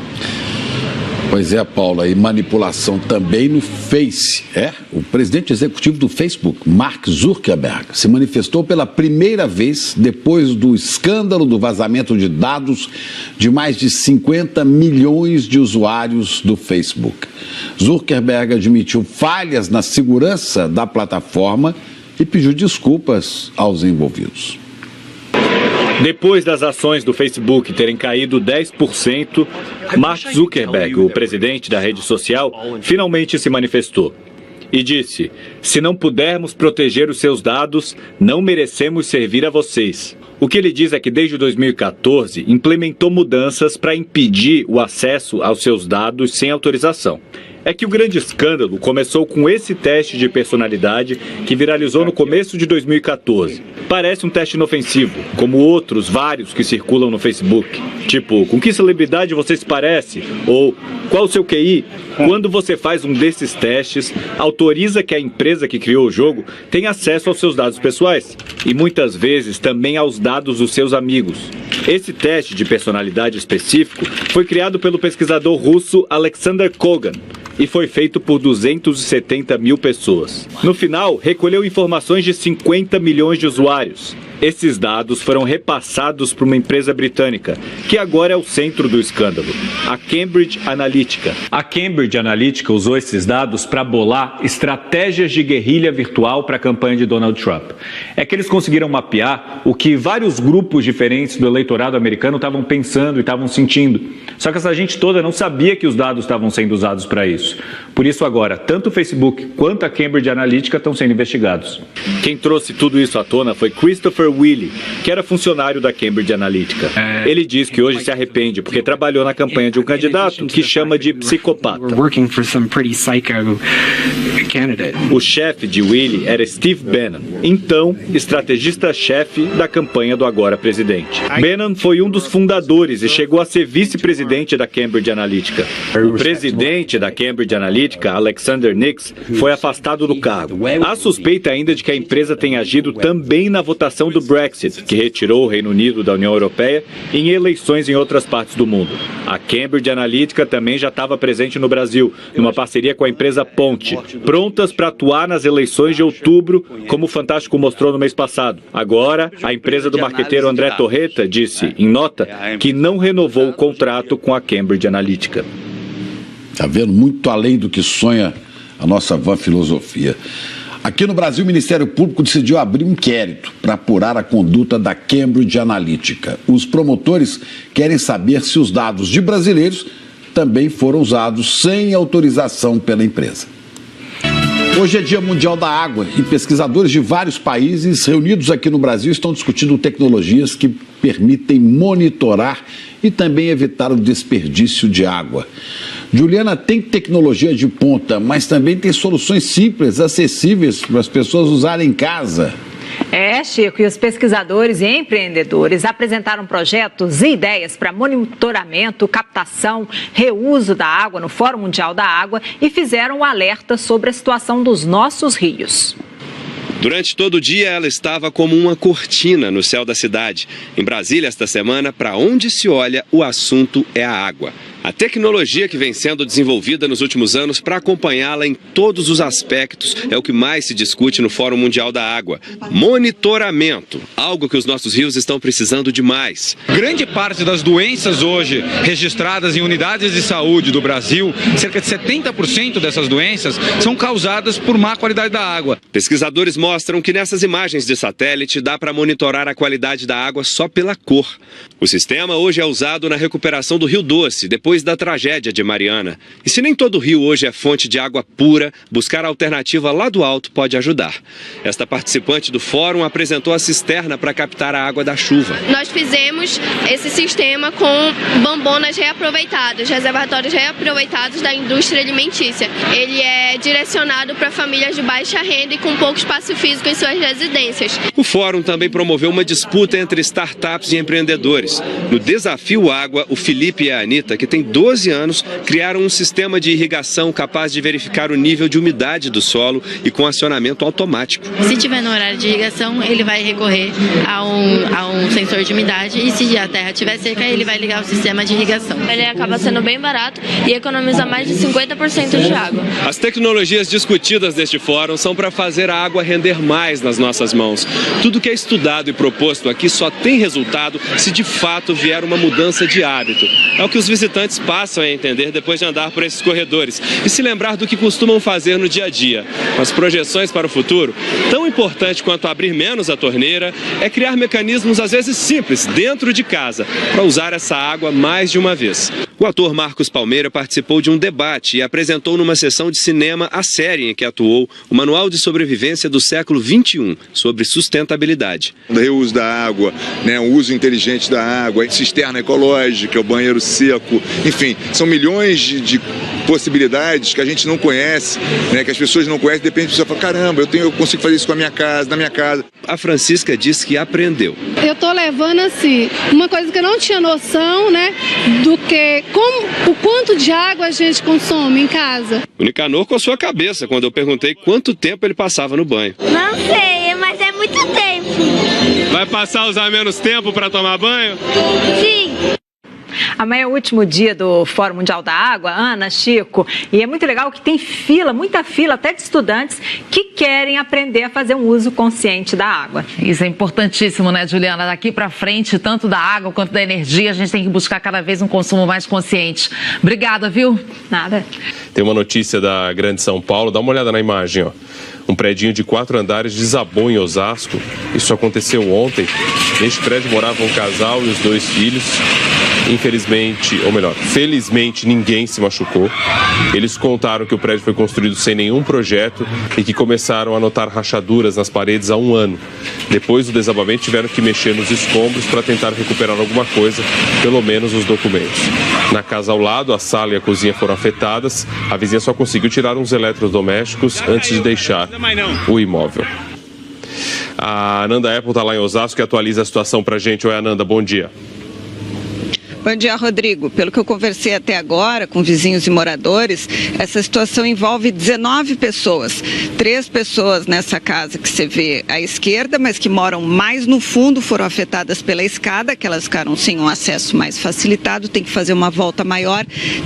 Pois é, Paula, e manipulação também no Face. O presidente executivo do Facebook, Mark Zuckerberg, se manifestou pela primeira vez depois do escândalo do vazamento de dados de mais de 50 milhões de usuários do Facebook. Zuckerberg admitiu falhas na segurança da plataforma e pediu desculpas aos envolvidos. Depois das ações do Facebook terem caído 10%, Mark Zuckerberg, o presidente da rede social, finalmente se manifestou e disse: "Se não pudermos proteger os seus dados, não merecemos servir a vocês." O que ele diz é que desde 2014 implementou mudanças para impedir o acesso aos seus dados sem autorização. É que o grande escândalo começou com esse teste de personalidade que viralizou no começo de 2014. Parece um teste inofensivo, como outros vários que circulam no Facebook. Tipo, com que celebridade você se parece? Ou qual o seu QI? Quando você faz um desses testes, autoriza que a empresa que criou o jogo tenha acesso aos seus dados pessoais. E muitas vezes também aos dados dos seus amigos. Esse teste de personalidade específico foi criado pelo pesquisador russo Alexander Kogan e foi feito por 270 mil pessoas. No final, recolheu informações de 50 milhões de usuários. Esses dados foram repassados para uma empresa britânica, que agora é o centro do escândalo, a Cambridge Analytica. A Cambridge Analytica usou esses dados para bolar estratégias de guerrilha virtual para a campanha de Donald Trump. É que eles conseguiram mapear o que vários grupos diferentes do eleitorado americano estavam pensando e estavam sentindo. Só que essa gente toda não sabia que os dados estavam sendo usados para isso. Por isso agora, tanto o Facebook quanto a Cambridge Analytica estão sendo investigados. Quem trouxe tudo isso à tona foi Christopher Willey, que era funcionário da Cambridge Analytica. Ele diz que hoje se arrepende porque trabalhou na campanha de um candidato que chama de psicopata. O chefe de Willey era Steve Bannon, então estrategista-chefe da campanha do agora presidente. Bannon foi um dos fundadores e chegou a ser vice-presidente da Cambridge Analytica. O presidente da Cambridge Analytica, Alexander Nix, foi afastado do cargo. Há suspeita ainda de que a empresa tenha agido também na votação do Brexit, que retirou o Reino Unido da União Europeia, em eleições em outras partes do mundo. A Cambridge Analytica também já estava presente no Brasil, numa parceria com a empresa Ponte, prontas para atuar nas eleições de outubro, como o Fantástico mostrou no mês passado. Agora, a empresa do marqueteiro André Torreta disse, em nota, que não renovou o contrato com a Cambridge Analytica. Está vendo? Muito além do que sonha a nossa vã filosofia. Aqui no Brasil, o Ministério Público decidiu abrir um inquérito para apurar a conduta da Cambridge Analytica. Os promotores querem saber se os dados de brasileiros também foram usados sem autorização pela empresa. Hoje é Dia Mundial da Água e pesquisadores de vários países reunidos aqui no Brasil estão discutindo tecnologias que permitem monitorar e também evitar o desperdício de água. Juliana, tem tecnologia de ponta, mas também tem soluções simples, acessíveis para as pessoas usarem em casa. Chico, e os pesquisadores e empreendedores apresentaram projetos e ideias para monitoramento, captação, reuso da água no Fórum Mundial da Água e fizeram um alerta sobre a situação dos nossos rios. Durante todo o dia, ela estava como uma cortina no céu da cidade. Em Brasília, esta semana, para onde se olha, o assunto é a água. A tecnologia que vem sendo desenvolvida nos últimos anos para acompanhá-la em todos os aspectos é o que mais se discute no Fórum Mundial da Água. Monitoramento, algo que os nossos rios estão precisando demais. Grande parte das doenças hoje registradas em unidades de saúde do Brasil, cerca de 70% dessas doenças são causadas por má qualidade da água. Pesquisadores mostram que nessas imagens de satélite dá para monitorar a qualidade da água só pela cor. O sistema hoje é usado na recuperação do Rio Doce, depois da tragédia de Mariana. E se nem todo rio hoje é fonte de água pura, buscar a alternativa lá do alto pode ajudar. Esta participante do fórum apresentou a cisterna para captar a água da chuva. Nós fizemos esse sistema com bombonas reaproveitadas, reservatórios reaproveitados da indústria alimentícia. Ele é direcionado para famílias de baixa renda e com pouco espaço físico em suas residências. O fórum também promoveu uma disputa entre startups e empreendedores. No Desafio Água, o Felipe e a Anitta, que têm 12 anos, criaram um sistema de irrigação capaz de verificar o nível de umidade do solo e com acionamento automático. Se tiver no horário de irrigação, ele vai recorrer a um sensor de umidade e se a terra estiver seca, ele vai ligar o sistema de irrigação. Ele acaba sendo bem barato e economiza mais de 50% de água. As tecnologias discutidas neste fórum são para fazer a água render mais nas nossas mãos. Tudo que é estudado e proposto aqui só tem resultado se de fato vier uma mudança de hábito. É o que os visitantes passam a entender depois de andar por esses corredores e se lembrar do que costumam fazer no dia a dia. As projeções para o futuro, tão importante quanto abrir menos a torneira, é criar mecanismos às vezes simples dentro de casa para usar essa água mais de uma vez. O ator Marcos Palmeira participou de um debate e apresentou numa sessão de cinema a série em que atuou, o Manual de Sobrevivência do século XXI, sobre sustentabilidade. O reuso da água, o uso inteligente da água, cisterna ecológica, o banheiro seco, enfim, são milhões de possibilidades que a gente não conhece, que as pessoas não conhecem, de repente a pessoa fala, caramba, eu consigo fazer isso com a minha casa, na minha casa. A Francisca diz que aprendeu. Eu tô levando assim, uma coisa que eu não tinha noção, do que, o quanto de água a gente consome em casa. O Nicanor com a sua cabeça quando eu perguntei quanto tempo ele passava no banho. Não sei, mas é muito tempo. Vai passar a usar menos tempo para tomar banho? Sim. Amanhã é o último dia do Fórum Mundial da Água, Ana, Chico, e é muito legal que tem fila, muita fila, até de estudantes que querem aprender a fazer um uso consciente da água. Isso é importantíssimo, né, Juliana? Daqui para frente, tanto da água quanto da energia, a gente tem que buscar cada vez um consumo mais consciente. Obrigada, viu? Nada. Tem uma notícia da Grande São Paulo, dá uma olhada na imagem, ó. Um predinho de 4 andares desabou em Osasco. Isso aconteceu ontem. Neste prédio morava um casal e os 2 filhos. Infelizmente, ou melhor, felizmente ninguém se machucou. Eles contaram que o prédio foi construído sem nenhum projeto e que começaram a notar rachaduras nas paredes há 1 ano. Depois do desabamento tiveram que mexer nos escombros para tentar recuperar alguma coisa, pelo menos os documentos. Na casa ao lado, a sala e a cozinha foram afetadas. A vizinha só conseguiu tirar uns eletrodomésticos antes de deixar o imóvel. A Ananda Apple está lá em Osasco e atualiza a situação para a gente. Oi, Ananda, bom dia. Bom dia, Rodrigo. Pelo que eu conversei até agora com vizinhos e moradores, essa situação envolve 19 pessoas. 3 pessoas nessa casa que você vê à esquerda, mas que moram mais no fundo, foram afetadas pela escada, que elas ficaram sem um acesso mais facilitado, tem que fazer uma volta maior.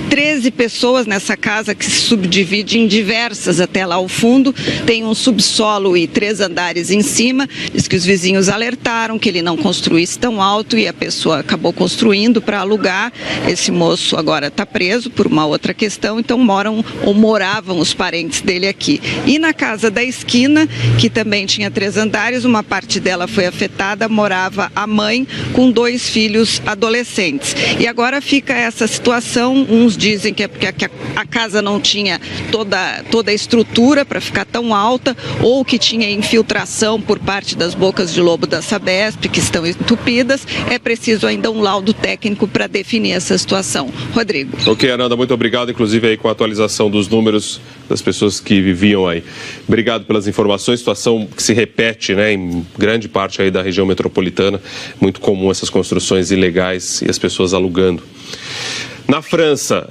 13 pessoas nessa casa que se subdivide em diversas até lá ao fundo, tem um subsolo e 3 andares em cima. Diz que os vizinhos alertaram que ele não construísse tão alto e a pessoa acabou construindo para alugar. Esse moço agora está preso por uma outra questão, então moravam os parentes dele aqui. E na casa da esquina, que também tinha 3 andares, uma parte dela foi afetada, morava a mãe com 2 filhos adolescentes. E agora fica essa situação, uns dizem que é porque a casa não tinha toda a estrutura para ficar tão alta, ou que tinha infiltração por parte das bocas de lobo da Sabesp, que estão entupidas. É preciso ainda um laudo técnico para definir essa situação. Rodrigo. Ok, Ananda, muito obrigado, inclusive aí com a atualização dos números das pessoas que viviam aí. Obrigado pelas informações, situação que se repete, né, em grande parte aí da região metropolitana, muito comum essas construções ilegais e as pessoas alugando. Na França,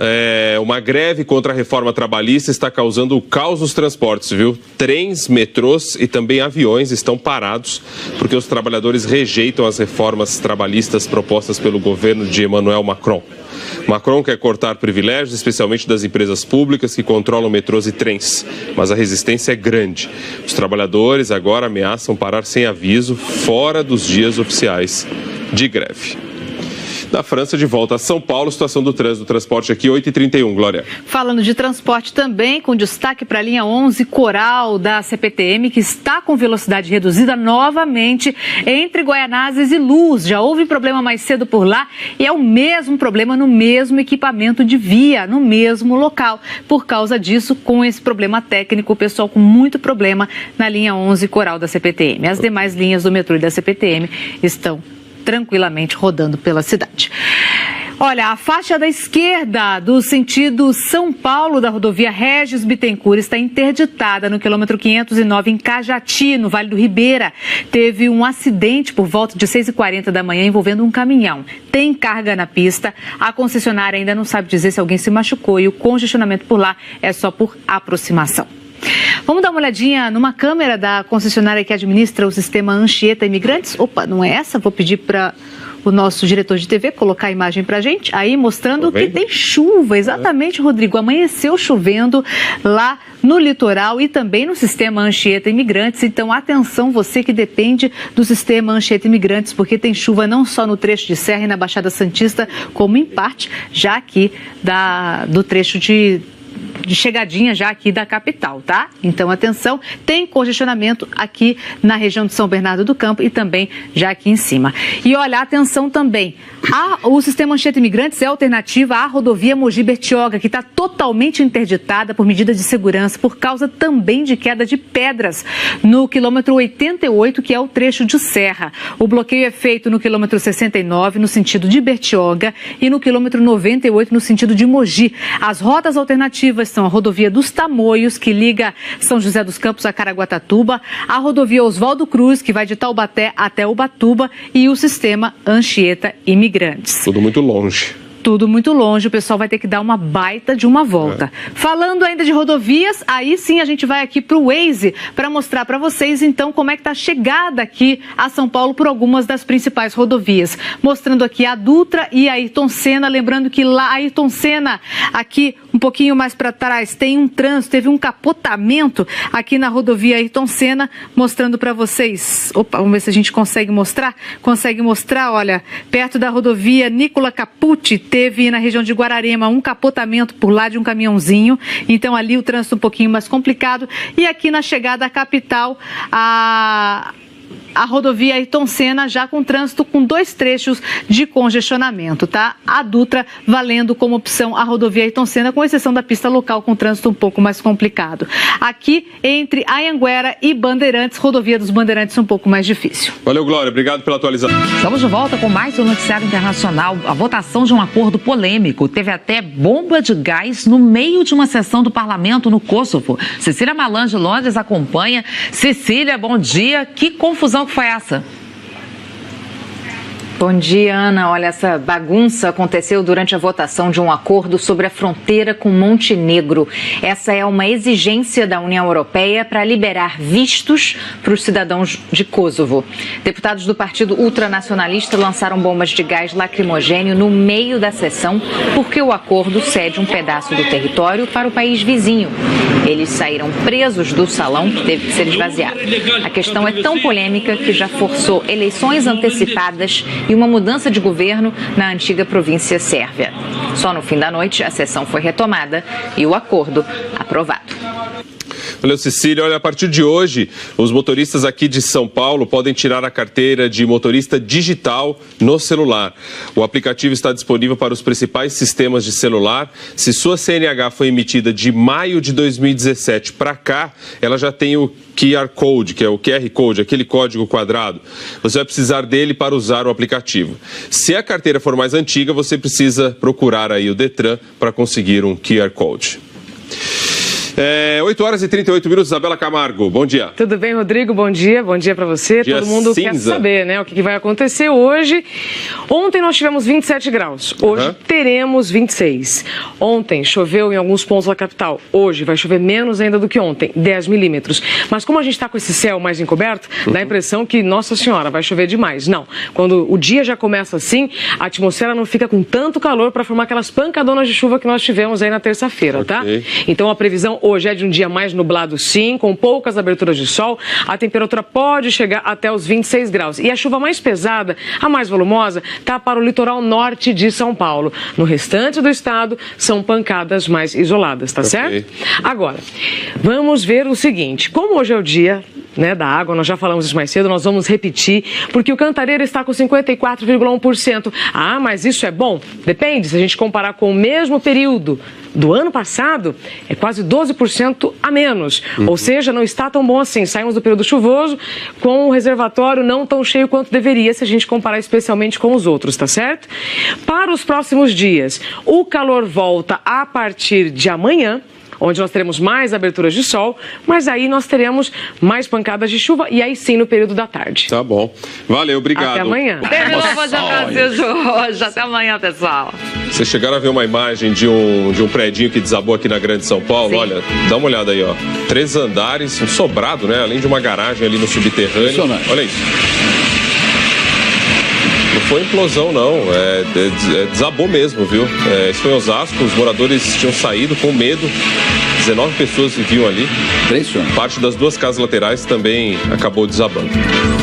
uma greve contra a reforma trabalhista está causando caos nos transportes, viu? Trens, metrôs e também aviões estão parados porque os trabalhadores rejeitam as reformas trabalhistas propostas pelo governo de Emmanuel Macron. Macron quer cortar privilégios, especialmente das empresas públicas que controlam metrôs e trens, mas a resistência é grande. Os trabalhadores agora ameaçam parar sem aviso, fora dos dias oficiais de greve. Da França, de volta a São Paulo, situação do trânsito, do transporte aqui, 8h31, Glória. Falando de transporte também, com destaque para a linha 11 Coral da CPTM, que está com velocidade reduzida novamente entre Guaianazes e Luz. Já houve problema mais cedo por lá e é o mesmo problema no mesmo equipamento de via, no mesmo local. Por causa disso, com esse problema técnico, o pessoal com muito problema na linha 11 Coral da CPTM. As demais linhas do metrô e da CPTM estão tranquilamente rodando pela cidade. Olha, a faixa da esquerda do sentido São Paulo da rodovia Regis Bittencourt está interditada no quilômetro 509 em Cajati, no Vale do Ribeira. Teve um acidente por volta de 6h40 da manhã envolvendo um caminhão. Tem carga na pista. A concessionária ainda não sabe dizer se alguém se machucou e o congestionamento por lá é só por aproximação. Vamos dar uma olhadinha numa câmera da concessionária que administra o sistema Anchieta Imigrantes. Opa, não é essa? Vou pedir para o nosso diretor de TV colocar a imagem para a gente. Aí mostrando que tem chuva. Exatamente, Rodrigo. Amanheceu chovendo lá no litoral e também no sistema Anchieta Imigrantes. Então, atenção, você que depende do sistema Anchieta Imigrantes, porque tem chuva não só no trecho de Serra e na Baixada Santista, como em parte já aqui do trecho de chegadinha já aqui da capital, tá? Então, atenção, tem congestionamento aqui na região de São Bernardo do Campo e também já aqui em cima. E olha, atenção também, o sistema Anchieta Imigrantes é alternativa à rodovia Mogi Bertioga, que está totalmente interditada por medida de segurança, por causa também de queda de pedras no quilômetro 88, que é o trecho de Serra. O bloqueio é feito no quilômetro 69, no sentido de Bertioga, e no quilômetro 98, no sentido de Mogi. As rotas alternativas são a rodovia dos Tamoios, que liga São José dos Campos a Caraguatatuba, a rodovia Oswaldo Cruz, que vai de Taubaté até Ubatuba, e o sistema Anchieta Imigrantes. Tudo muito longe. Tudo muito longe, o pessoal vai ter que dar uma baita de uma volta. Falando ainda de rodovias, aí sim a gente vai aqui para o Waze para mostrar para vocês então como é que está a chegada aqui a São Paulo por algumas das principais rodovias. Mostrando aqui a Dutra e a Ayrton Senna, lembrando que lá a Ayrton Senna, aqui um pouquinho mais para trás, tem um trânsito, teve um capotamento aqui na rodovia Ayrton Senna, mostrando para vocês. Opa, vamos ver se a gente consegue mostrar. Consegue mostrar, olha, perto da rodovia Nicola Capucci, teve na região de Guararema um capotamento por lá de um caminhãozinho, então ali o trânsito um pouquinho mais complicado. E aqui na chegada à capital, a rodovia Ayrton Senna já com trânsito com 2 trechos de congestionamento, tá? A Dutra valendo como opção a rodovia Ayrton Senna, com exceção da pista local com trânsito um pouco mais complicado. Aqui entre Anhanguera e Bandeirantes, rodovia dos Bandeirantes um pouco mais difícil. Valeu, Glória. Obrigado pela atualização. Estamos de volta com mais um noticiário internacional. A votação de um acordo polêmico. Teve até bomba de gás no meio de uma sessão do parlamento no Kosovo. Cecília Malan de Londres acompanha. Cecília, bom dia. Que confusão que foi essa? Bom dia, Ana. Olha, essa bagunça aconteceu durante a votação de um acordo sobre a fronteira com Montenegro. Essa é uma exigência da União Europeia para liberar vistos para os cidadãos de Kosovo. Deputados do partido ultranacionalista lançaram bombas de gás lacrimogêneo no meio da sessão porque o acordo cede um pedaço do território para o país vizinho. Eles saíram presos do salão, que teve que ser esvaziado. A questão é tão polêmica que já forçou eleições antecipadas e uma mudança de governo na antiga província sérvia. Só no fim da noite a sessão foi retomada e o acordo aprovado. Valeu, Cecília. Olha, a partir de hoje, os motoristas aqui de São Paulo podem tirar a carteira de motorista digital no celular. O aplicativo está disponível para os principais sistemas de celular. Se sua CNH foi emitida de maio de 2017 para cá, ela já tem o QR Code, que é o QR Code, aquele código quadrado. Você vai precisar dele para usar o aplicativo. Se a carteira for mais antiga, você precisa procurar aí o Detran para conseguir um QR Code. 8 horas e 38 minutos, Isabela Camargo, bom dia. Tudo bem, Rodrigo? Bom dia para você. Dia todo mundo cinza. quer saber, né, o que vai acontecer hoje. Ontem nós tivemos 27 graus, hoje teremos 26. Ontem choveu em alguns pontos da capital, hoje vai chover menos ainda do que ontem, 10 milímetros. Mas como a gente está com esse céu mais encoberto, dá a impressão que, nossa senhora, vai chover demais. Não, quando o dia já começa assim, a atmosfera não fica com tanto calor para formar aquelas pancadonas de chuva que nós tivemos aí na terça-feira, tá? Então a previsão hoje é de um dia mais nublado, sim, com poucas aberturas de sol. A temperatura pode chegar até os 26 graus. E a chuva mais pesada, a mais volumosa, está para o litoral norte de São Paulo. No restante do estado, são pancadas mais isoladas, tá certo? Agora, vamos ver o seguinte. Como hoje é o dia, né, da água, nós já falamos isso mais cedo, nós vamos repetir, porque o Cantareira está com 54,1%. Ah, mas isso é bom? Depende, se a gente comparar com o mesmo período do ano passado, é quase 12% a menos. Ou seja, não está tão bom assim. Saímos do período chuvoso com o reservatório não tão cheio quanto deveria, se a gente comparar especialmente com os outros, tá certo? Para os próximos dias, o calor volta a partir de amanhã, onde nós teremos mais aberturas de sol, mas aí nós teremos mais pancadas de chuva e aí sim no período da tarde. Tá bom. Valeu, obrigado. Até amanhã. Terminou o Bom Dia Brasil de hoje. Até amanhã, pessoal. Vocês chegaram a ver uma imagem de um predinho que desabou aqui na Grande São Paulo? Sim. Olha, dá uma olhada aí, ó. 3 andares, um sobrado, né? Além de uma garagem ali no subterrâneo. Olha isso. Não foi implosão, não. Desabou mesmo, viu? Isso foi em Osasco. Os moradores tinham saído com medo. 19 pessoas viviam ali. Parte das 2 casas laterais também acabou desabando.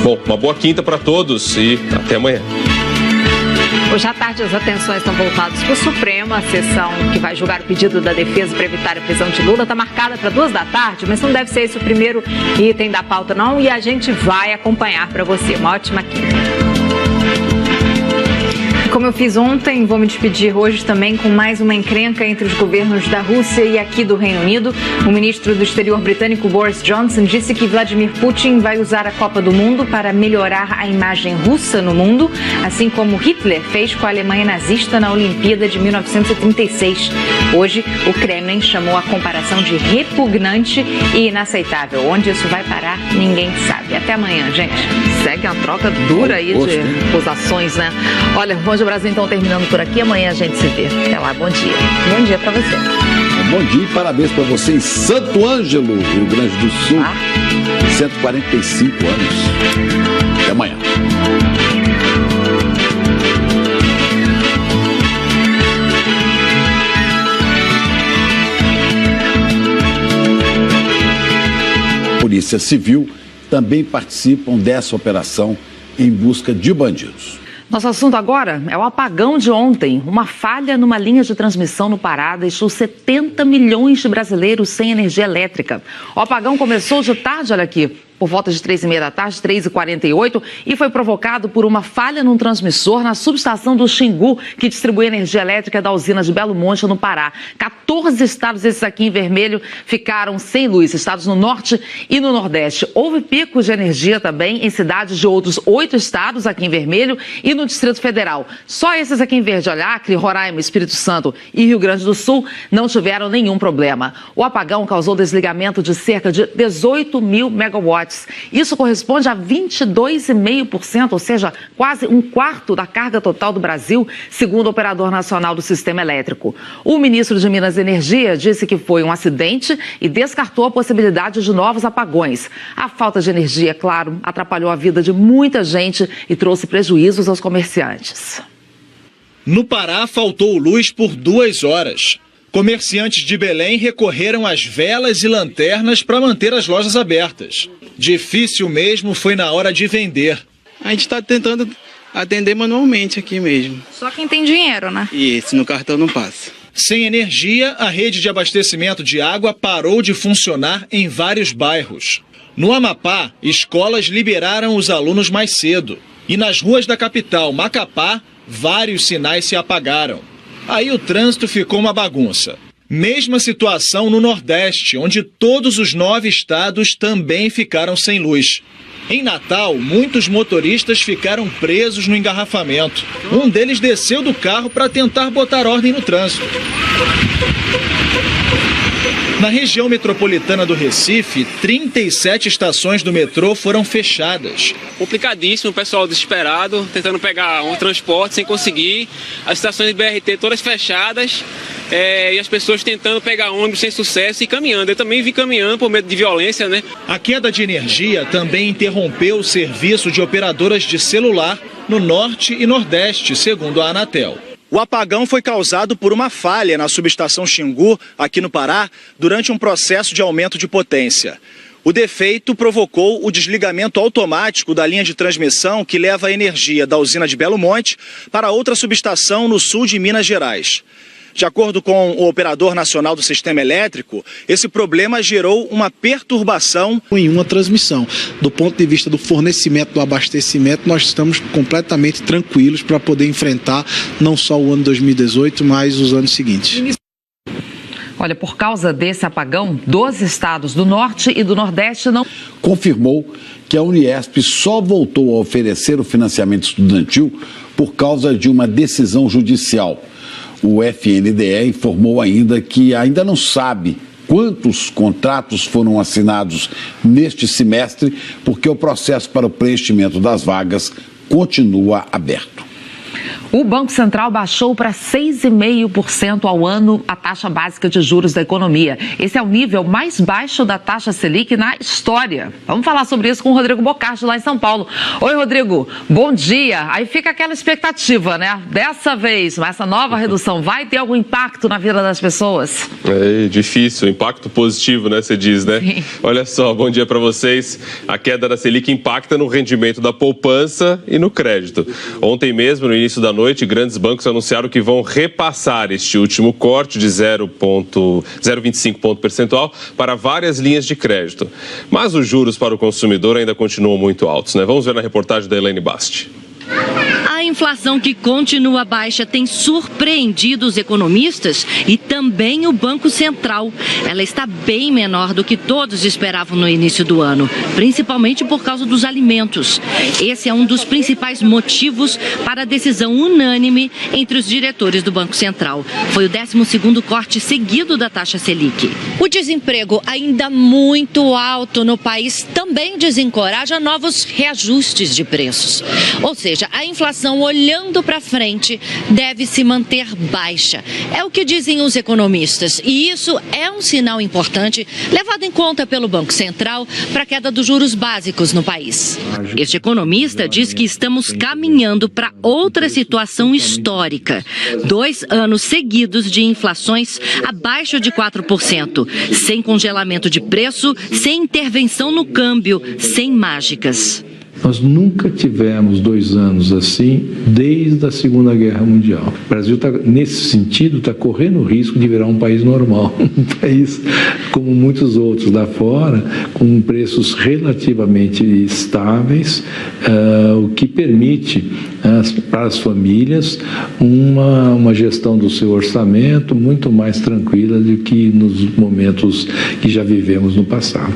Bom, uma boa quinta para todos e até amanhã. Hoje à tarde as atenções estão voltadas para o Supremo. A sessão que vai julgar o pedido da defesa para evitar a prisão de Lula está marcada para 2 da tarde, mas não deve ser esse o primeiro item da pauta, não. E a gente vai acompanhar para você. Uma ótima quinta. Como eu fiz ontem, vou me despedir hoje também com mais uma encrenca entre os governos da Rússia e aqui do Reino Unido. O ministro do Exterior britânico Boris Johnson disse que Vladimir Putin vai usar a Copa do Mundo para melhorar a imagem russa no mundo, assim como Hitler fez com a Alemanha nazista na Olimpíada de 1936. Hoje, o Kremlin chamou a comparação de repugnante e inaceitável. Onde isso vai parar, ninguém sabe. Até amanhã, gente. Segue uma troca dura aí de acusações, né? Olha, Bom Dia Brasil então terminando por aqui. Amanhã a gente se vê. Até lá, bom dia. Bom dia pra você. Bom dia e parabéns pra você em Santo Ângelo, Rio Grande do Sul. 145 anos. Até amanhã. Polícia Civil também participam dessa operação em busca de bandidos. Nosso assunto agora é o apagão de ontem. Uma falha numa linha de transmissão no Pará deixou 70 milhões de brasileiros sem energia elétrica. O apagão começou de tarde, olha aqui, por volta de 3h30 da tarde, 3h48, e foi provocado por uma falha num transmissor na subestação do Xingu, que distribui energia elétrica da usina de Belo Monte, no Pará. 14 estados, esses aqui em vermelho, ficaram sem luz, estados no norte e no nordeste. Houve picos de energia também em cidades de outros 8 estados, aqui em vermelho, e no Distrito Federal. Só esses aqui em verde, olha, Acre, Roraima, Espírito Santo e Rio Grande do Sul, não tiveram nenhum problema. O apagão causou desligamento de cerca de 18 mil megawatts. Isso corresponde a 22,5%, ou seja, quase um quarto da carga total do Brasil, segundo o Operador Nacional do Sistema Elétrico. O ministro de Minas e Energia disse que foi um acidente e descartou a possibilidade de novos apagões. A falta de energia, claro, atrapalhou a vida de muita gente e trouxe prejuízos aos comerciantes. No Pará, faltou luz por 2 horas. Comerciantes de Belém recorreram às velas e lanternas para manter as lojas abertas. Difícil mesmo foi na hora de vender. A gente está tentando atender manualmente aqui mesmo. Só quem tem dinheiro, né? E esse no cartão não passa. Sem energia, a rede de abastecimento de água parou de funcionar em vários bairros. No Amapá, escolas liberaram os alunos mais cedo. E nas ruas da capital, Macapá, vários sinais se apagaram. Aí o trânsito ficou uma bagunça. Mesma situação no Nordeste, onde todos os 9 estados também ficaram sem luz. Em Natal, muitos motoristas ficaram presos no engarrafamento. Um deles desceu do carro para tentar botar ordem no trânsito. Na região metropolitana do Recife, 37 estações do metrô foram fechadas. Complicadíssimo, o pessoal desesperado, tentando pegar um transporte sem conseguir. As estações de BRT todas fechadas e as pessoas tentando pegar ônibus sem sucesso e caminhando. Eu também vim caminhando por medo de violência, né? A queda de energia também interrompeu o serviço de operadoras de celular no Norte e Nordeste, segundo a Anatel. O apagão foi causado por uma falha na subestação Xingu, aqui no Pará, durante um processo de aumento de potência. O defeito provocou o desligamento automático da linha de transmissão que leva a energia da usina de Belo Monte para outra subestação no sul de Minas Gerais. De acordo com o operador nacional do sistema elétrico, esse problema gerou uma perturbação em uma transmissão. Do ponto de vista do fornecimento, do abastecimento, nós estamos completamente tranquilos para poder enfrentar não só o ano 2018, mas os anos seguintes. Olha, por causa desse apagão, 12 estados do Norte e do Nordeste não... Confirmou que a Uniesp só voltou a oferecer o financiamento estudantil por causa de uma decisão judicial. O FNDE informou ainda que ainda não sabe quantos contratos foram assinados neste semestre, porque o processo para o preenchimento das vagas continua aberto. O Banco Central baixou para 6,5% ao ano a taxa básica de juros da economia. Esse é o nível mais baixo da taxa Selic na história. Vamos falar sobre isso com o Rodrigo Bocardi, lá em São Paulo. Oi, Rodrigo, bom dia. Aí fica aquela expectativa, né? Dessa vez, essa nova redução vai ter algum impacto na vida das pessoas? É difícil, impacto positivo, né? Você diz, né? Sim. Olha só, bom dia para vocês. A queda da Selic impacta no rendimento da poupança e no crédito. Ontem mesmo, no início da noite, grandes bancos anunciaram que vão repassar este último corte de 0,25 ponto percentual para várias linhas de crédito. Mas os juros para o consumidor ainda continuam muito altos, né? Vamos ver na reportagem da Elaine Basti. A inflação que continua baixa tem surpreendido os economistas e também o Banco Central. Ela está bem menor do que todos esperavam no início do ano, principalmente por causa dos alimentos. Esse é um dos principais motivos para a decisão unânime entre os diretores do Banco Central. Foi o 12º corte seguido da taxa Selic. O desemprego ainda muito alto no país também desencoraja novos reajustes de preços. Ou seja, a inflação olhando para frente deve se manter baixa. É o que dizem os economistas e isso é um sinal importante levado em conta pelo Banco Central para a queda dos juros básicos no país. Este economista diz que estamos caminhando para outra situação histórica. 2 anos seguidos de inflações abaixo de 4%, sem congelamento de preço, sem intervenção no câmbio, sem mágicas. Nós nunca tivemos 2 anos assim desde a Segunda Guerra Mundial. O Brasil, nesse sentido, está correndo o risco de virar um país normal. Um país como muitos outros lá fora, com preços relativamente estáveis, o que permite para as famílias uma gestão do seu orçamento muito mais tranquila do que nos momentos que já vivemos no passado.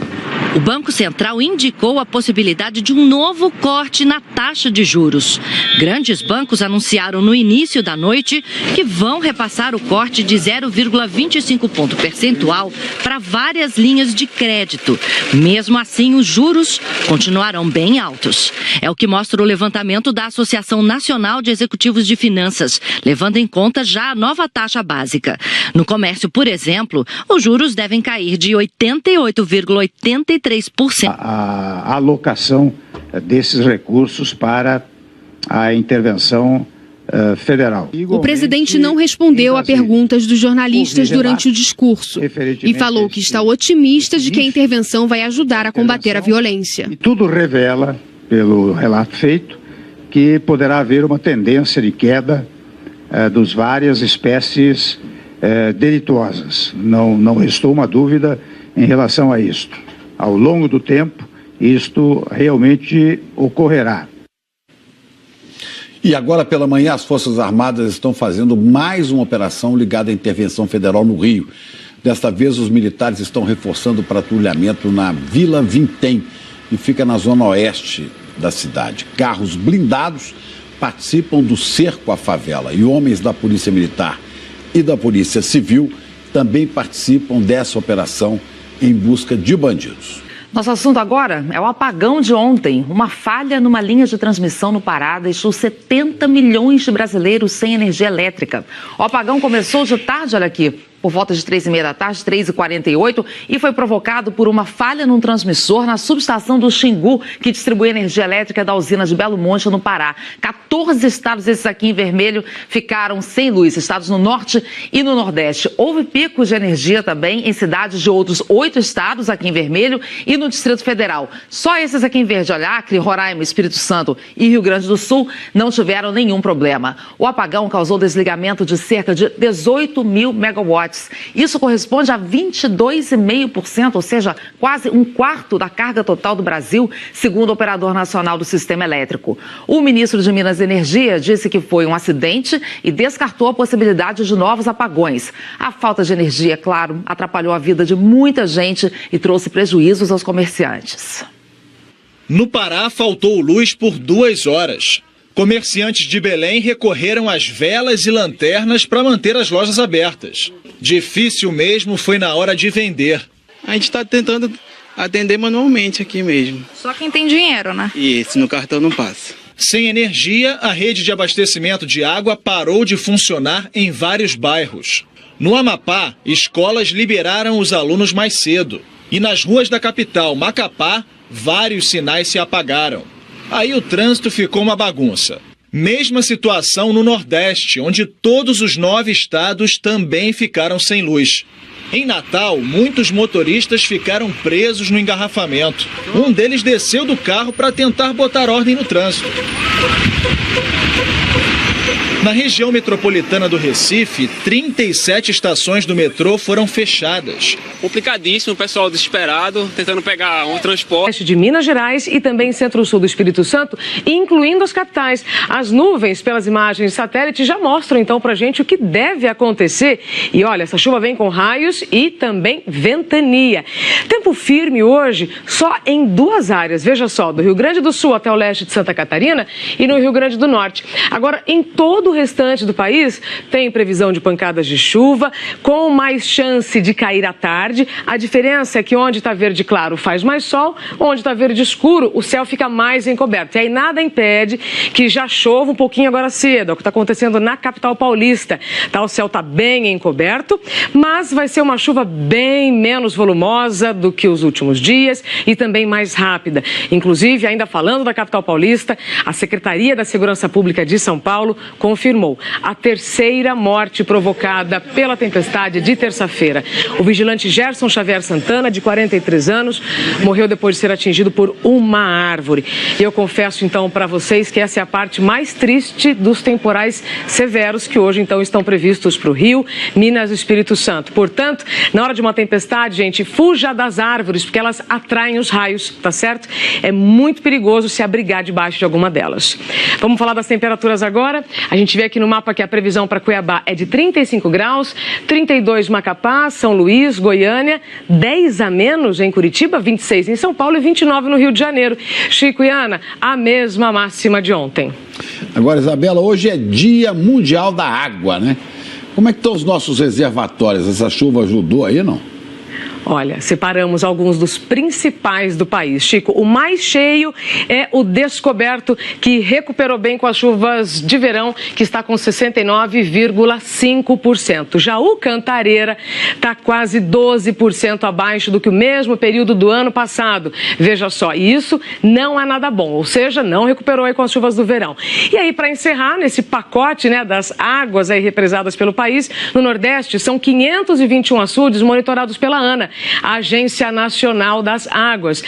O Banco Central indicou a possibilidade de um novo corte na taxa de juros. Grandes bancos anunciaram no início da noite que vão repassar o corte de 0,25 ponto percentual para várias linhas de crédito. Mesmo assim, os juros continuarão bem altos. É o que mostra o levantamento da Associação Nacional de Executivos de Finanças, levando em conta já a nova taxa básica. No comércio, por exemplo, os juros devem cair de 88,83%. A alocação desses recursos para a intervenção federal. O presidente não respondeu a perguntas dos jornalistas durante o discurso e falou que está otimista de que a intervenção vai ajudar a combater a violência. E tudo revela, pelo relato feito, que poderá haver uma tendência de queda dos várias espécies delituosas. Não restou uma dúvida em relação a isto. Ao longo do tempo, isto realmente ocorrerá. E agora pela manhã as Forças Armadas estão fazendo mais uma operação ligada à intervenção federal no Rio. Desta vez os militares estão reforçando o patrulhamento na Vila Vintém, que fica na zona oeste da cidade. Carros blindados participam do cerco à favela e homens da Polícia Militar e da Polícia Civil também participam dessa operação em busca de bandidos. Nosso assunto agora é o apagão de ontem. Uma falha numa linha de transmissão no Pará deixou 70 milhões de brasileiros sem energia elétrica. O apagão começou de tarde, olha aqui, por volta de 3h30 da tarde, 3h48, e foi provocado por uma falha num transmissor na subestação do Xingu, que distribui energia elétrica da usina de Belo Monte, no Pará. 14 estados, esses aqui em vermelho, ficaram sem luz, estados no norte e no nordeste. Houve picos de energia também em cidades de outros 8 estados, aqui em vermelho, e no Distrito Federal. Só esses aqui em verde, olha, Acre, Roraima, Espírito Santo e Rio Grande do Sul não tiveram nenhum problema. O apagão causou desligamento de cerca de 18 mil megawatts. Isso corresponde a 22,5%, ou seja, quase um quarto da carga total do Brasil, segundo o Operador Nacional do Sistema Elétrico. O ministro de Minas e Energia disse que foi um acidente e descartou a possibilidade de novos apagões. A falta de energia, claro, atrapalhou a vida de muita gente e trouxe prejuízos aos comerciantes. No Pará, faltou luz por 2 horas. Comerciantes de Belém recorreram às velas e lanternas para manter as lojas abertas. Difícil mesmo foi na hora de vender. A gente está tentando atender manualmente aqui mesmo. Só quem tem dinheiro, né? E esse no cartão não passa. Sem energia, a rede de abastecimento de água parou de funcionar em vários bairros. No Amapá, escolas liberaram os alunos mais cedo. E nas ruas da capital, Macapá, vários sinais se apagaram. Aí o trânsito ficou uma bagunça. Mesma situação no Nordeste, onde todos os 9 estados também ficaram sem luz. Em Natal, muitos motoristas ficaram presos no engarrafamento. Um deles desceu do carro para tentar botar ordem no trânsito. Na região metropolitana do Recife, 37 estações do metrô foram fechadas. Complicadíssimo, o pessoal desesperado, tentando pegar um transporte. De Minas Gerais e também centro-sul do Espírito Santo, incluindo as capitais. As nuvens, pelas imagens de satélite, já mostram então pra gente o que deve acontecer. E olha, essa chuva vem com raios e também ventania. Tempo firme hoje só em 2 áreas, veja só, do Rio Grande do Sul até o leste de Santa Catarina e no Rio Grande do Norte. Agora, em todo o restante do país, tem previsão de pancadas de chuva, com mais chance de cair à tarde. A diferença é que onde está verde claro faz mais sol, onde está verde escuro o céu fica mais encoberto. E aí nada impede que já chova um pouquinho agora cedo, é o que está acontecendo na capital paulista. Tá, o céu está bem encoberto, mas vai ser uma chuva bem menos volumosa do que os últimos dias e também mais rápida. Inclusive, ainda falando da capital paulista, a Secretaria da Segurança Pública de São Paulo confirmou a 3ª morte provocada pela tempestade de terça-feira. O vigilante Gerson Xavier Santana, de 43 anos, morreu depois de ser atingido por uma árvore. E eu confesso, então, para vocês que essa é a parte mais triste dos temporais severos que hoje, então, estão previstos para o Rio, Minas e Espírito Santo. Portanto, na hora de uma tempestade, gente, fuja das árvores, porque elas atraem os raios, tá certo? É muito perigoso se abrigar debaixo de alguma delas. Vamos falar das temperaturas agora. A gente vê aqui no mapa que a previsão para Cuiabá é de 35 graus, 32 Macapá, São Luís, Goiânia, 10 a menos em Curitiba, 26 em São Paulo e 29 no Rio de Janeiro. Chico e Ana, a mesma máxima de ontem. Agora, Isabela, hoje é Dia Mundial da Água, né? Como é que estão os nossos reservatórios? Essa chuva ajudou aí, não? Olha, separamos alguns dos principais do país. Chico, o mais cheio é o Descoberto, que recuperou bem com as chuvas de verão, que está com 69,5%. Já o Cantareira está quase 12% abaixo do que o mesmo período do ano passado. Veja só, e isso não é nada bom, ou seja, não recuperou aí com as chuvas do verão. E aí, para encerrar, nesse pacote, né, das águas aí represadas pelo país, no Nordeste, são 521 açudes monitorados pela ANA. Agência Nacional das Águas.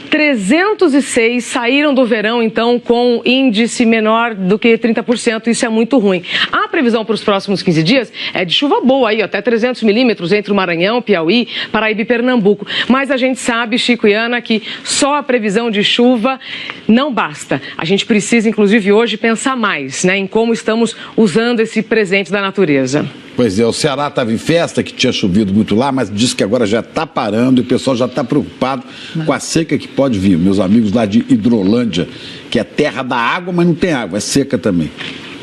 306 saíram do verão, então, com índice menor do que 30%. Isso é muito ruim. A previsão para os próximos 15 dias é de chuva boa, aí, até 300 milímetros entre o Maranhão, Piauí, Paraíba e Pernambuco. Mas a gente sabe, Chico e Ana, que só a previsão de chuva não basta. A gente precisa, inclusive, hoje pensar mais, né, em como estamos usando esse presente da natureza. Pois é, o Ceará estava em festa, que tinha chovido muito lá, mas diz que agora já está parando e o pessoal já está preocupado com a seca que pode vir. Meus amigos lá de Hidrolândia, que é terra da água, mas não tem água, é seca também.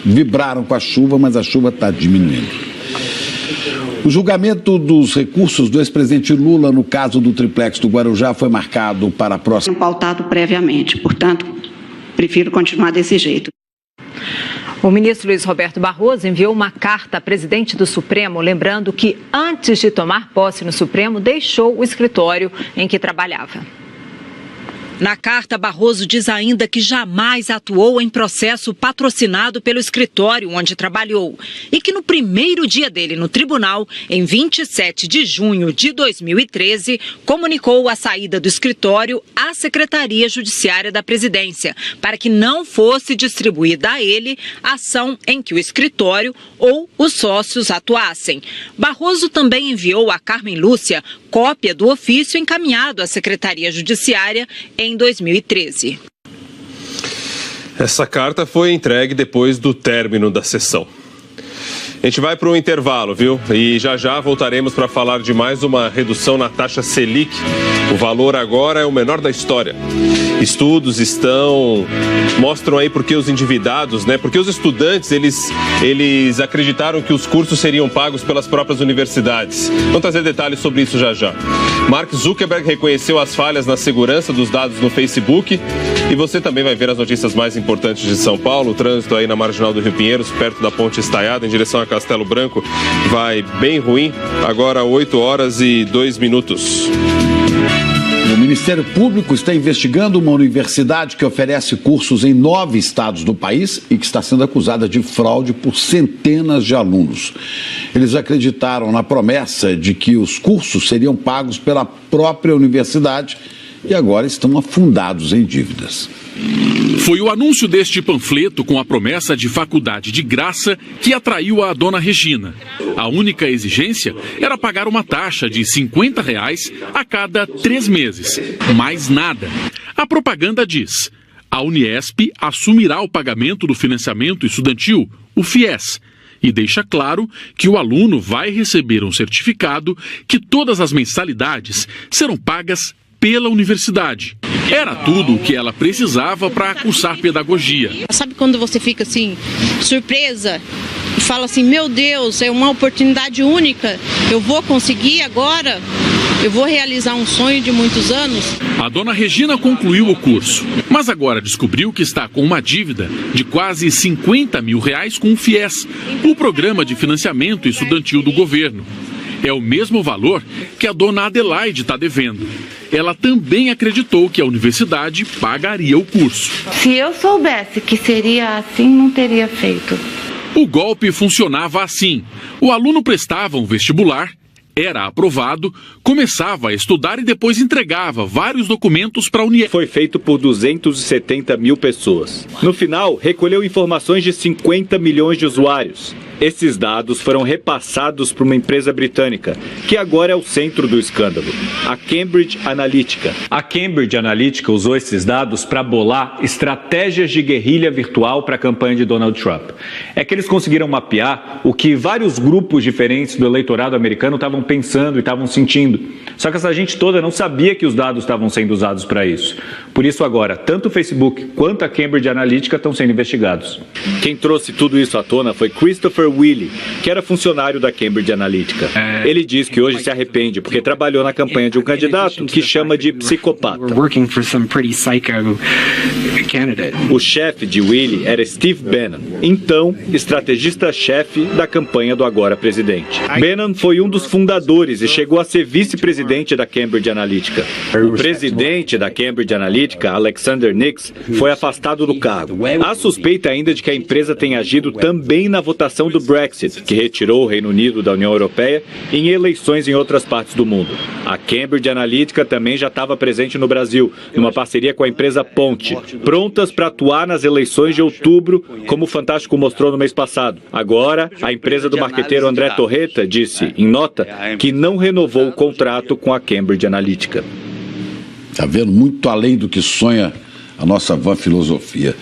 Vibraram com a chuva, mas a chuva está diminuindo. O julgamento dos recursos do ex-presidente Lula no caso do triplex do Guarujá foi marcado para a próxima... Pautado previamente, portanto, prefiro continuar desse jeito. O ministro Luiz Roberto Barroso enviou uma carta à presidente do Supremo, lembrando que, antes de tomar posse no Supremo, deixou o escritório em que trabalhava. Na carta, Barroso diz ainda que jamais atuou em processo patrocinado pelo escritório onde trabalhou e que no primeiro dia dele no tribunal, em 27 de junho de 2013, comunicou a saída do escritório à Secretaria Judiciária da Presidência para que não fosse distribuída a ele a ação em que o escritório ou os sócios atuassem. Barroso também enviou a Carmen Lúcia cópia do ofício encaminhado à Secretaria Judiciária em 2013. Essa carta foi entregue depois do término da sessão. A gente vai para um intervalo, viu? E já voltaremos para falar de mais uma redução na taxa Selic. O valor agora é o menor da história. Estudos mostram aí porque os endividados, né? Porque os estudantes, eles acreditaram que os cursos seriam pagos pelas próprias universidades. Vamos trazer detalhes sobre isso já. Mark Zuckerberg reconheceu as falhas na segurança dos dados no Facebook. E você também vai ver as notícias mais importantes de São Paulo. O trânsito aí na Marginal do Rio Pinheiros, perto da Ponte Estaiada, em direção a Castelo Branco, vai bem ruim. Agora 8h02. O Ministério Público está investigando uma universidade que oferece cursos em 9 estados do país e que está sendo acusada de fraude por centenas de alunos. Eles acreditaram na promessa de que os cursos seriam pagos pela própria universidade e agora estão afundados em dívidas. Foi o anúncio deste panfleto com a promessa de faculdade de graça que atraiu a dona Regina. A única exigência era pagar uma taxa de R$50 a cada 3 meses. Mais nada. A propaganda diz: a Uniesp assumirá o pagamento do financiamento estudantil, o FIES, e deixa claro que o aluno vai receber um certificado que todas as mensalidades serão pagas pela universidade. Era tudo o que ela precisava para cursar pedagogia. Sabe quando você fica assim, surpresa, e fala assim, meu Deus, é uma oportunidade única, eu vou conseguir agora, eu vou realizar um sonho de muitos anos. A dona Regina concluiu o curso, mas agora descobriu que está com uma dívida de quase R$50 mil com o FIES, o programa de financiamento estudantil do governo. É o mesmo valor que a dona Adelaide está devendo. Ela também acreditou que a universidade pagaria o curso. Se eu soubesse que seria assim, não teria feito. O golpe funcionava assim. O aluno prestava um vestibular, era aprovado, começava a estudar e depois entregava vários documentos para a Uniesp. Foi feito por 270 mil pessoas. No final, recolheu informações de 50 milhões de usuários. Esses dados foram repassados para uma empresa britânica, que agora é o centro do escândalo, a Cambridge Analytica. A Cambridge Analytica usou esses dados para bolar estratégias de guerrilha virtual para a campanha de Donald Trump. É que eles conseguiram mapear o que vários grupos diferentes do eleitorado americano estavam pensando e estavam sentindo. Só que essa gente toda não sabia que os dados estavam sendo usados para isso. Por isso agora, tanto o Facebook quanto a Cambridge Analytica estão sendo investigados. Quem trouxe tudo isso à tona foi Christopher Willey, que era funcionário da Cambridge Analytica. Ele diz que hoje se arrepende porque trabalhou na campanha de um candidato que chama de psicopata. O chefe de Willey era Steve Bannon, então estrategista-chefe da campanha do agora presidente. Bannon foi um dos fundadores e chegou a ser vice-presidente da Cambridge Analytica. O presidente da Cambridge Analytica, Alexander Nix, foi afastado do cargo. Há suspeita ainda de que a empresa tenha agido também na votação do Brexit, que retirou o Reino Unido da União Europeia, e em eleições em outras partes do mundo. A Cambridge Analytica também já estava presente no Brasil, numa parceria com a empresa Ponte, prontas para atuar nas eleições de outubro, como o Fantástico mostrou no mês passado. Agora, a empresa do marqueteiro André Torreta disse, em nota, que não renovou o contrato com a Cambridge Analytica. Está vendo? Muito além do que sonha a nossa vã filosofia.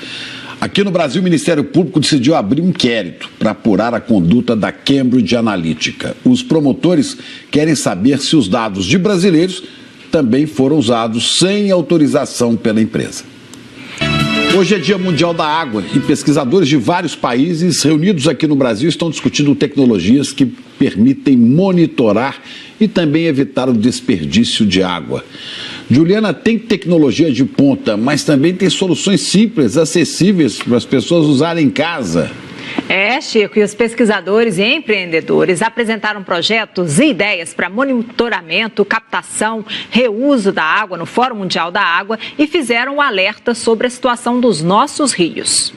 Aqui no Brasil, o Ministério Público decidiu abrir um inquérito para apurar a conduta da Cambridge Analytica. Os promotores querem saber se os dados de brasileiros também foram usados sem autorização pela empresa. Hoje é Dia Mundial da Água e pesquisadores de vários países reunidos aqui no Brasil estão discutindo tecnologias que permitem monitorar e também evitar o desperdício de água. Juliana, tem tecnologia de ponta, mas também tem soluções simples, acessíveis para as pessoas usarem em casa. Chico, e os pesquisadores e empreendedores apresentaram projetos e ideias para monitoramento, captação, reuso da água no Fórum Mundial da Água e fizeram um alerta sobre a situação dos nossos rios.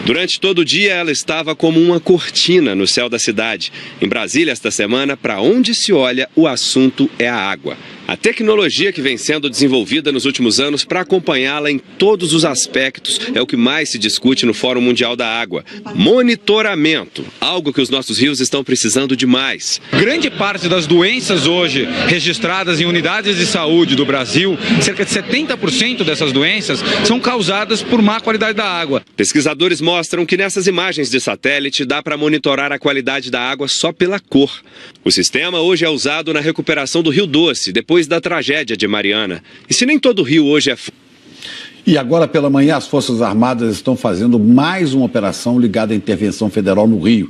Durante todo o dia, ela estava como uma cortina no céu da cidade. Em Brasília, esta semana, para onde se olha, o assunto é a água. A tecnologia que vem sendo desenvolvida nos últimos anos para acompanhá-la em todos os aspectos é o que mais se discute no Fórum Mundial da Água. Monitoramento, algo que os nossos rios estão precisando demais. Grande parte das doenças hoje registradas em unidades de saúde do Brasil, cerca de 70% dessas doenças são causadas por má qualidade da água. Pesquisadores mostram que nessas imagens de satélite dá para monitorar a qualidade da água só pela cor. O sistema hoje é usado na recuperação do Rio Doce, depois da tragédia de Mariana. E se nem todo rio hoje é... E agora pela manhã as Forças Armadas estão fazendo mais uma operação ligada à intervenção federal no Rio.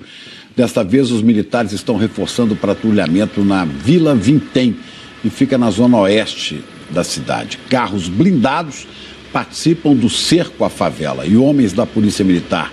Desta vez os militares estão reforçando o patrulhamento na Vila Vintém, que fica na zona oeste da cidade. Carros blindados participam do cerco à favela e homens da Polícia Militar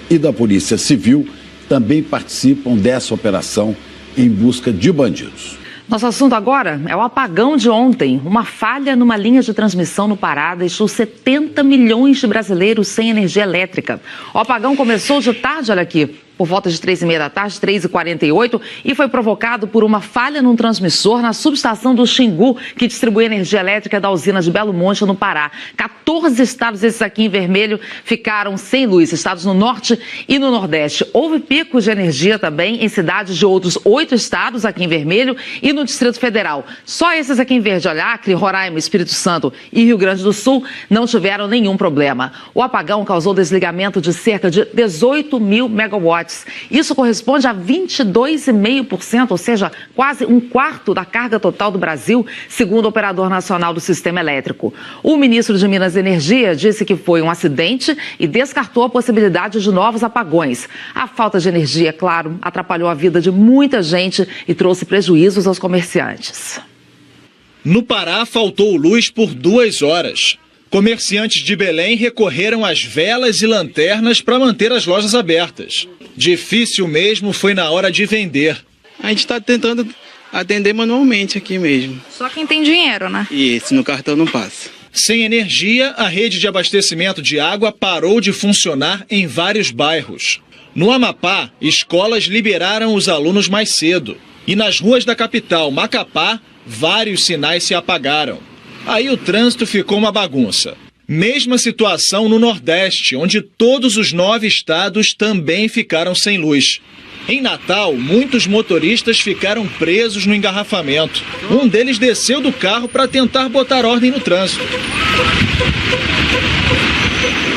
e da Polícia Civil também participam dessa operação em busca de bandidos. Nosso assunto agora é o apagão de ontem. Uma falha numa linha de transmissão no Pará deixou 70 milhões de brasileiros sem energia elétrica. O apagão começou de tarde, olha aqui, por volta de 3h30 da tarde, 3h48, e foi provocado por uma falha num transmissor na subestação do Xingu, que distribui energia elétrica da usina de Belo Monte, no Pará. 14 estados, esses aqui em vermelho, ficaram sem luz, estados no norte e no nordeste. Houve picos de energia também em cidades de outros 8 estados, aqui em vermelho, e no Distrito Federal. Só esses aqui em verde, olha, Acre, Roraima, Espírito Santo e Rio Grande do Sul, não tiveram nenhum problema. O apagão causou desligamento de cerca de 18 mil megawatts. Isso corresponde a 22,5%, ou seja, quase um quarto da carga total do Brasil, segundo o Operador Nacional do Sistema Elétrico. O ministro de Minas e Energia disse que foi um acidente e descartou a possibilidade de novos apagões. A falta de energia, claro, atrapalhou a vida de muita gente e trouxe prejuízos aos comerciantes. No Pará, faltou luz por 2 horas. Comerciantes de Belém recorreram às velas e lanternas para manter as lojas abertas. Difícil mesmo foi na hora de vender. A gente está tentando atender manualmente aqui mesmo. Só quem tem dinheiro, né? E esse no cartão não passa. Sem energia, a rede de abastecimento de água parou de funcionar em vários bairros. No Amapá, escolas liberaram os alunos mais cedo. E nas ruas da capital, Macapá, vários sinais se apagaram. Aí o trânsito ficou uma bagunça. Mesma situação no Nordeste, onde todos os 9 estados também ficaram sem luz. Em Natal, muitos motoristas ficaram presos no engarrafamento. Um deles desceu do carro para tentar botar ordem no trânsito.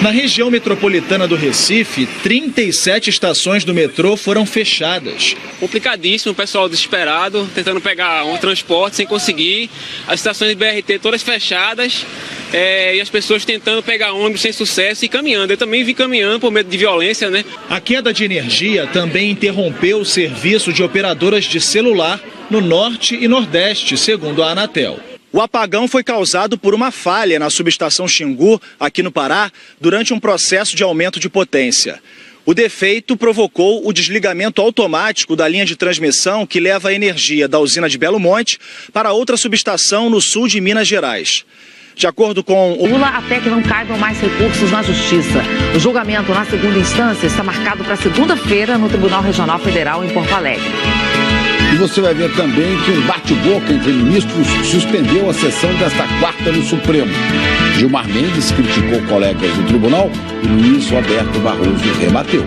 Na região metropolitana do Recife, 37 estações do metrô foram fechadas. Complicadíssimo, o pessoal desesperado, tentando pegar um transporte sem conseguir. As estações de BRT todas fechadas e as pessoas tentando pegar ônibus sem sucesso e caminhando. Eu também vim caminhando por medo de violência, né? A queda de energia também interrompeu o serviço de operadoras de celular no Norte e Nordeste, segundo a Anatel. O apagão foi causado por uma falha na subestação Xingu, aqui no Pará, durante um processo de aumento de potência. O defeito provocou o desligamento automático da linha de transmissão que leva a energia da usina de Belo Monte para outra subestação no sul de Minas Gerais. De acordo com o Lula, até que não caibam mais recursos na Justiça. O julgamento na segunda instância está marcado para segunda-feira no Tribunal Regional Federal em Porto Alegre. E você vai ver também que um bate-boca entre ministros suspendeu a sessão desta quarta no Supremo. Gilmar Mendes criticou colegas do tribunal e Luiz Roberto Barroso rebateu.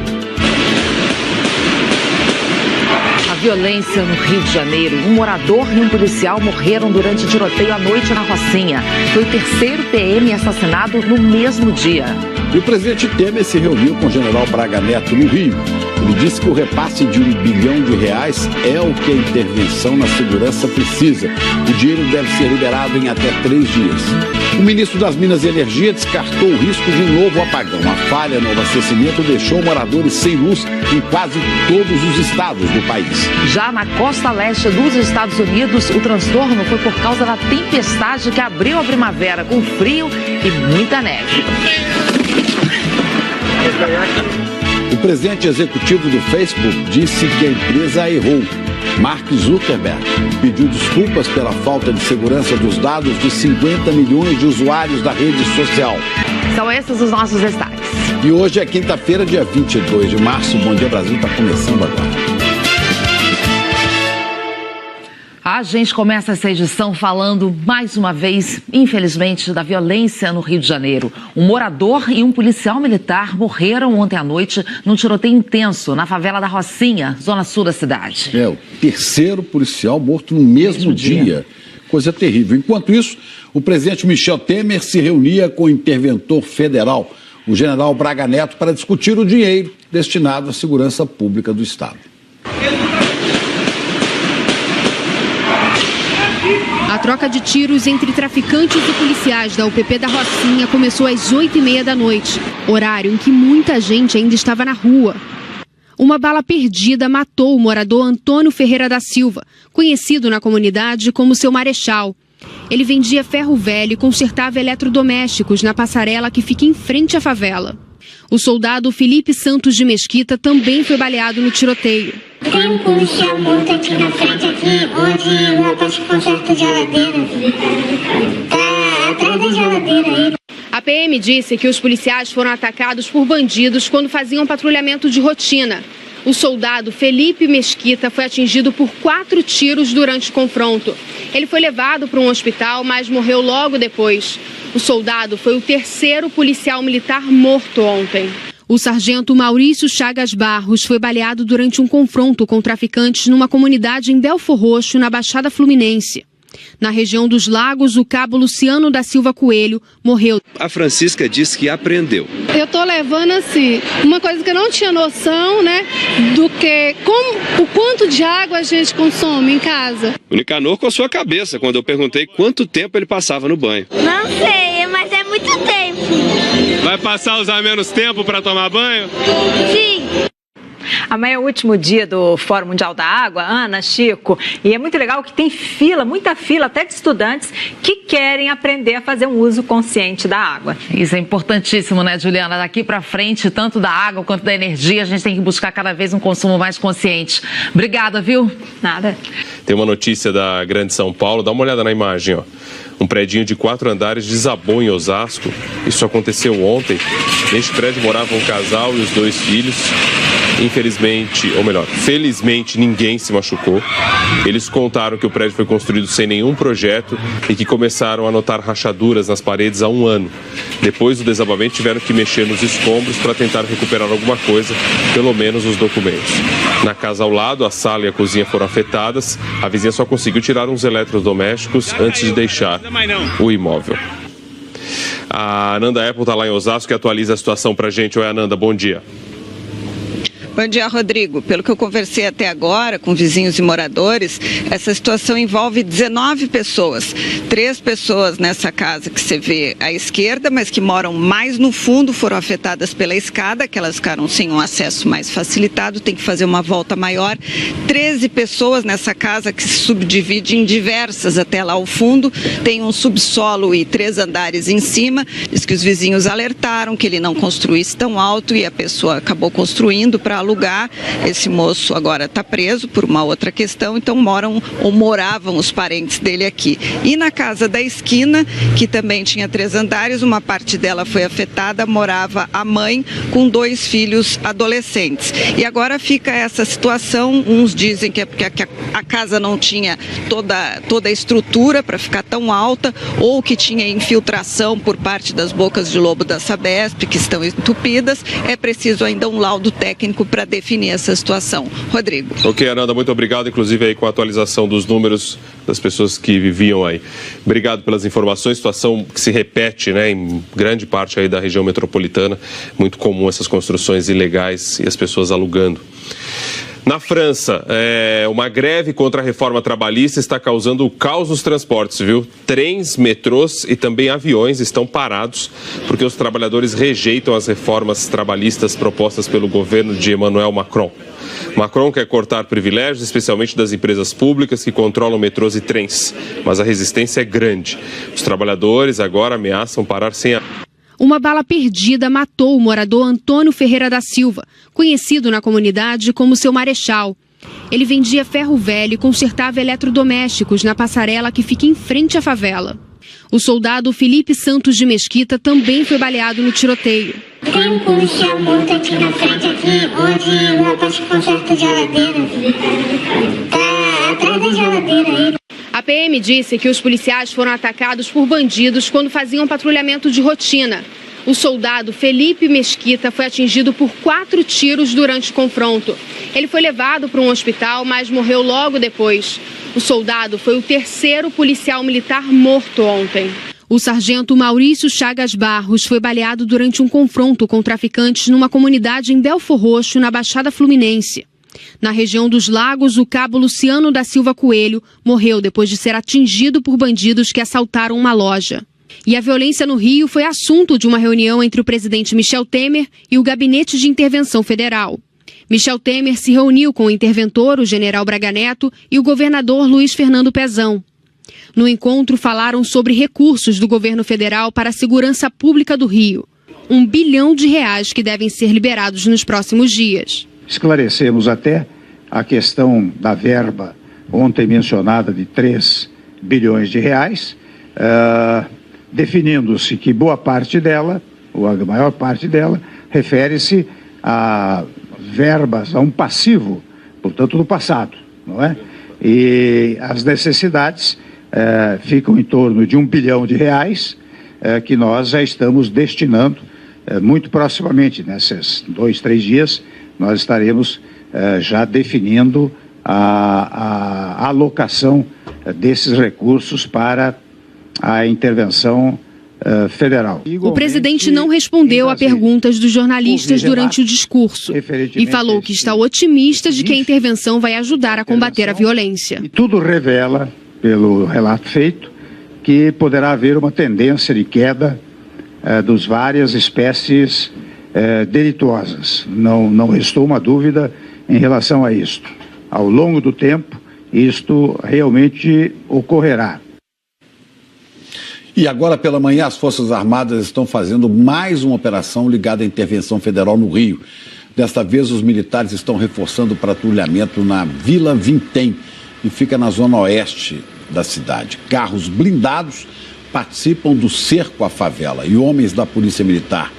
A violência no Rio de Janeiro. Um morador e um policial morreram durante tiroteio à noite na Rocinha. Foi o terceiro PM assassinado no mesmo dia. E o presidente Temer se reuniu com o general Braga Neto no Rio. Ele disse que o repasse de R$1 bilhão é o que a intervenção na segurança precisa. O dinheiro deve ser liberado em até 3 dias. O ministro das Minas e Energia descartou o risco de um novo apagão. A falha no abastecimento deixou moradores sem luz em quase todos os estados do país. Já na costa leste dos Estados Unidos, o transtorno foi por causa da tempestade que abriu a primavera com frio e muita neve. O presidente executivo do Facebook disse que a empresa errou. Mark Zuckerberg pediu desculpas pela falta de segurança dos dados de 50 milhões de usuários da rede social. São esses os nossos destaques. E hoje é quinta-feira, dia 22 de março. Bom Dia Brasil está começando agora. A gente começa essa edição falando, mais uma vez, infelizmente, da violência no Rio de Janeiro. Um morador e um policial militar morreram ontem à noite num tiroteio intenso na favela da Rocinha, zona sul da cidade. É, o terceiro policial morto no mesmo dia. Coisa terrível. Enquanto isso, o presidente Michel Temer se reunia com o interventor federal, o general Braga Neto, para discutir o dinheiro destinado à segurança pública do Estado. A troca de tiros entre traficantes e policiais da UPP da Rocinha começou às 8h30 da noite, horário em que muita gente ainda estava na rua. Uma bala perdida matou o morador Antônio Ferreira da Silva, conhecido na comunidade como Seu Marechal. Ele vendia ferro velho e consertava eletrodomésticos na passarela que fica em frente à favela. O soldado Felipe Santos de Mesquita também foi baleado no tiroteio. Tem um policial morto aqui na frente, onde o rapaz conserta geladeira. Tá atrás da geladeira aí. A PM disse que os policiais foram atacados por bandidos quando faziam patrulhamento de rotina. O soldado Felipe Mesquita foi atingido por 4 tiros durante o confronto. Ele foi levado para um hospital, mas morreu logo depois. O soldado foi o terceiro policial militar morto ontem. O sargento Maurício Chagas Barros foi baleado durante um confronto com traficantes numa comunidade em Belfor Roxo, na Baixada Fluminense. Na região dos Lagos, o cabo Luciano da Silva Coelho morreu. A Francisca disse que aprendeu. Eu tô levando assim, uma coisa que eu não tinha noção, né, do que, o quanto de água a gente consome em casa. O Nicanor coçou a cabeça quando eu perguntei quanto tempo ele passava no banho. Não sei, mas é muito tempo. Vai passar a usar menos tempo para tomar banho? Sim. Amanhã é o último dia do Fórum Mundial da Água, Ana, Chico, e é muito legal que tem fila, muita fila, até de estudantes que querem aprender a fazer um uso consciente da água. Isso é importantíssimo, né, Juliana? Daqui para frente, tanto da água quanto da energia, a gente tem que buscar cada vez um consumo mais consciente. Obrigada, viu? Nada. Tem uma notícia da Grande São Paulo, dá uma olhada na imagem, ó. Um predinho de 4 andares desabou em Osasco. Isso aconteceu ontem. Neste prédio moravam um casal e os 2 filhos. Infelizmente, ou melhor, felizmente, ninguém se machucou. Eles contaram que o prédio foi construído sem nenhum projeto e que começaram a notar rachaduras nas paredes há 1 ano. Depois do desabamento, tiveram que mexer nos escombros para tentar recuperar alguma coisa, pelo menos os documentos. Na casa ao lado, a sala e a cozinha foram afetadas. A vizinha só conseguiu tirar uns eletrodomésticos antes de deixar o imóvel. A Ananda Apple está lá em Osasco e atualiza a situação para a gente. Oi, Ananda, bom dia. Bom dia, Rodrigo. Pelo que eu conversei até agora com vizinhos e moradores, essa situação envolve 19 pessoas. 3 pessoas nessa casa que você vê à esquerda, mas que moram mais no fundo, foram afetadas pela escada, que elas ficaram sem um acesso mais facilitado, tem que fazer uma volta maior. 13 pessoas nessa casa que se subdivide em diversas até lá ao fundo, tem um subsolo e 3 andares em cima. Diz que os vizinhos alertaram que ele não construísse tão alto e a pessoa acabou construindo para alugar. Esse moço agora está preso por uma outra questão, então moravam os parentes dele aqui. E na casa da esquina, que também tinha 3 andares, uma parte dela foi afetada, morava a mãe com 2 filhos adolescentes. E agora fica essa situação, uns dizem que é porque a casa não tinha toda a estrutura para ficar tão alta, ou que tinha infiltração por parte das bocas de lobo da Sabesp, que estão entupidas. É preciso ainda um laudo técnico para definir essa situação. Rodrigo. Ok, Ananda, muito obrigado, inclusive aí com a atualização dos números das pessoas que viviam aí. Obrigado pelas informações, situação que se repete, né, em grande parte aí da região metropolitana, muito comum essas construções ilegais e as pessoas alugando. Na França, uma greve contra a reforma trabalhista está causando caos nos transportes, viu? Trens, metrôs e também aviões estão parados porque os trabalhadores rejeitam as reformas trabalhistas propostas pelo governo de Emmanuel Macron. Macron quer cortar privilégios, especialmente das empresas públicas que controlam metrôs e trens, mas a resistência é grande. Os trabalhadores agora ameaçam parar sem a... Uma bala perdida matou o morador Antônio Ferreira da Silva, conhecido na comunidade como Seu Marechal. Ele vendia ferro velho e consertava eletrodomésticos na passarela que fica em frente à favela. O soldado Felipe Santos de Mesquita também foi baleado no tiroteio. Tem um policial morto aqui na frente, onde o rapaz que conserta geladeira. Tá atrás da geladeira aí. A PM disse que os policiais foram atacados por bandidos quando faziam patrulhamento de rotina. O soldado Felipe Mesquita foi atingido por 4 tiros durante o confronto. Ele foi levado para um hospital, mas morreu logo depois. O soldado foi o 3º policial militar morto ontem. O sargento Maurício Chagas Barros foi baleado durante um confronto com traficantes numa comunidade em Belfor Roxo, na Baixada Fluminense. Na região dos Lagos, o cabo Luciano da Silva Coelho morreu depois de ser atingido por bandidos que assaltaram uma loja. E a violência no Rio foi assunto de uma reunião entre o presidente Michel Temer e o Gabinete de Intervenção Federal. Michel Temer se reuniu com o interventor, o general Braga Neto, e o governador Luiz Fernando Pezão. No encontro, falaram sobre recursos do governo federal para a segurança pública do Rio. R$1 bilhão que devem ser liberados nos próximos dias. Esclarecemos até a questão da verba ontem mencionada de R$3 bilhões, definindo-se que boa parte dela, ou a maior parte dela, refere-se a verbas, a um passivo, portanto, do passado, não é? E as necessidades ficam em torno de R$1 bilhão, que nós já estamos destinando muito proximamente, nesses 2, 3 dias, nós estaremos já definindo a alocação desses recursos para a intervenção federal. O presidente não respondeu a perguntas dos jornalistas durante o discurso e falou que está otimista de que a intervenção vai ajudar a combater a violência. E tudo revela, pelo relato feito, que poderá haver uma tendência de queda das várias espécies delituosas. Não restou uma dúvida em relação a isto. Ao longo do tempo, isto realmente ocorrerá. E agora pela manhã as Forças Armadas estão fazendo mais uma operação ligada à intervenção federal no Rio. Desta vez os militares estão reforçando o patrulhamento na Vila Vintém, que fica na zona oeste da cidade. Carros blindados participam do cerco à favela e homens da Polícia Militar